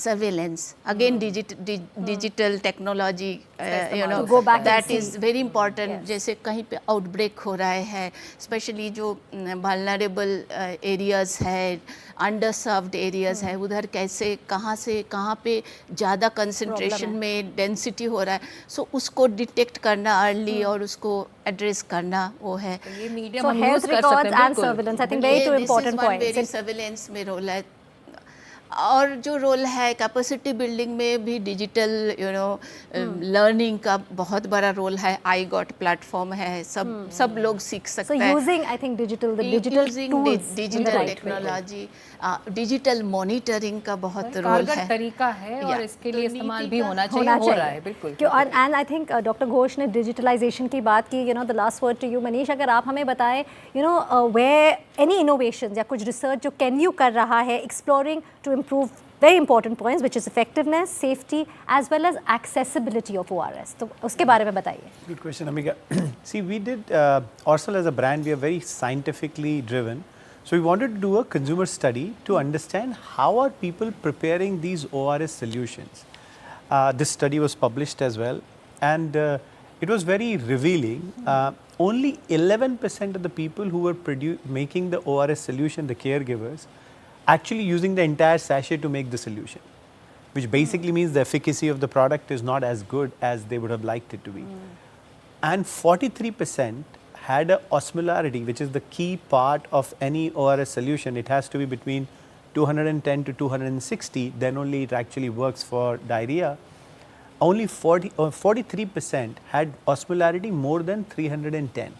surveillance, again digital technology, you know that is very important. जैसे कहीं पे आउटब्रेक हो रहा है, स्पेशली जो वल्नरेबल एरियाज़ है, अंडर सर्व्ड एरियाज़ है, उधर कैसे कहाँ पे ज़्यादा कंसंट्रेशन में डेंसिटी हो रहा है, सो उसको डिटेक्ट करना अर्ली और उसको एड्रेस करना वो है। ये मीडियम हम यूज कर सकते हैं। And surveillance, I think very two important points. Surveillance में रोल है, और जो रोल है कैपेसिटी बिल्डिंग में भी डिजिटल यू नो लर्निंग का बहुत बड़ा रोल है। आई गॉट प्लेटफॉर्म है, सब लोग सीख सकते हैं। Using I think digital digital technology, digital monitoring का बहुत रोल है, तरीका है, और इसके लिए इस्तेमाल भी होना चाहिए, हो रहा है बिल्कुल। And I think doctor Ghosh ने डिजिटलाइजेशन की बात की, you know the last word to you Manish. अगर आप हमें बताएं, you know where any innovation या कुछ रिसर्च जो कैन यू कर रहा है exploring to improve very important points, which is effectiveness, safety, as well as accessibility of ORS. तो उसके बारे में बताइए। Good question, Amika. See, we did Orsal as a brand. We are very scientifically driven. So we wanted to do a consumer study to understand how are people preparing these ORS solutions. This study was published as well, and it was very revealing. Only 11% of the people who were making the ORS solution, the caregivers, actually using the entire sachet to make the solution, which basically means the efficacy of the product is not as good as they would have liked it to be. And 43% had a osmolarity, which is the key part of any ORS solution. It has to be between 210 to 260, then only it actually works for diarrhea. Only 43% had osmolarity more than 310,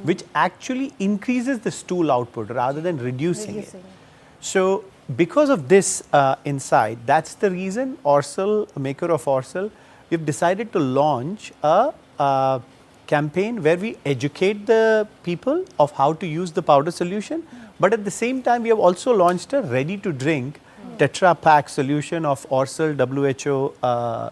which actually increases the stool output rather than reducing it. So because of this insight, that's the reason Orsal, maker of Orsal, we've decided to launch a campaign where we educate the people of how to use the powder solution, but at the same time we have also launched a ready to drink Tetra Pak solution of Orsal WHO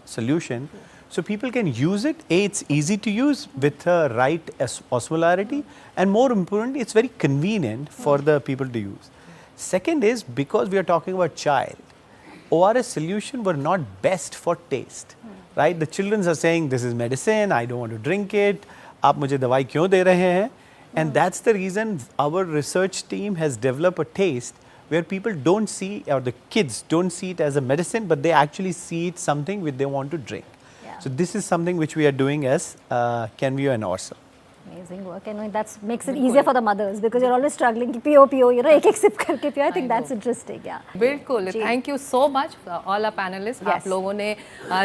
solution. So people can use it. It's easy to use with the right osmolarity, and more importantly, it's very convenient for the people to use. Second is, because we are talking about child, ORS solution were not best for taste, right? The children are saying, this is medicine, I don't want to drink it, aap mujhe dawai kyun de rahe hain? And that's the reason our research team has developed a taste where people don't see, or the kids don't see it as a medicine, but they actually see it something which they want to drink. Yeah. So this is something which we are doing as Kenvue and Orsal. Amazing work, and that makes it easier for the mothers because you're always struggling to pio, you know, एक sip करके पियो. I think that's interesting, yeah. बिल्कुल, thank you so much all our panelists. आप लोगों ने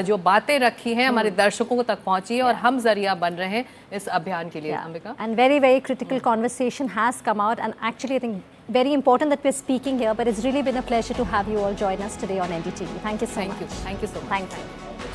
जो बातें रखी हैं हमारे दर्शकों तक पहुंची और हम जरिया बन रहे हैं इस अभियान के लिए, Ambika. And very critical conversation has come out, and actually I think very important that we're speaking here. But it's really been a pleasure to have you all join us today on NDTV. Thank you so much. Thank you so much. Thank you.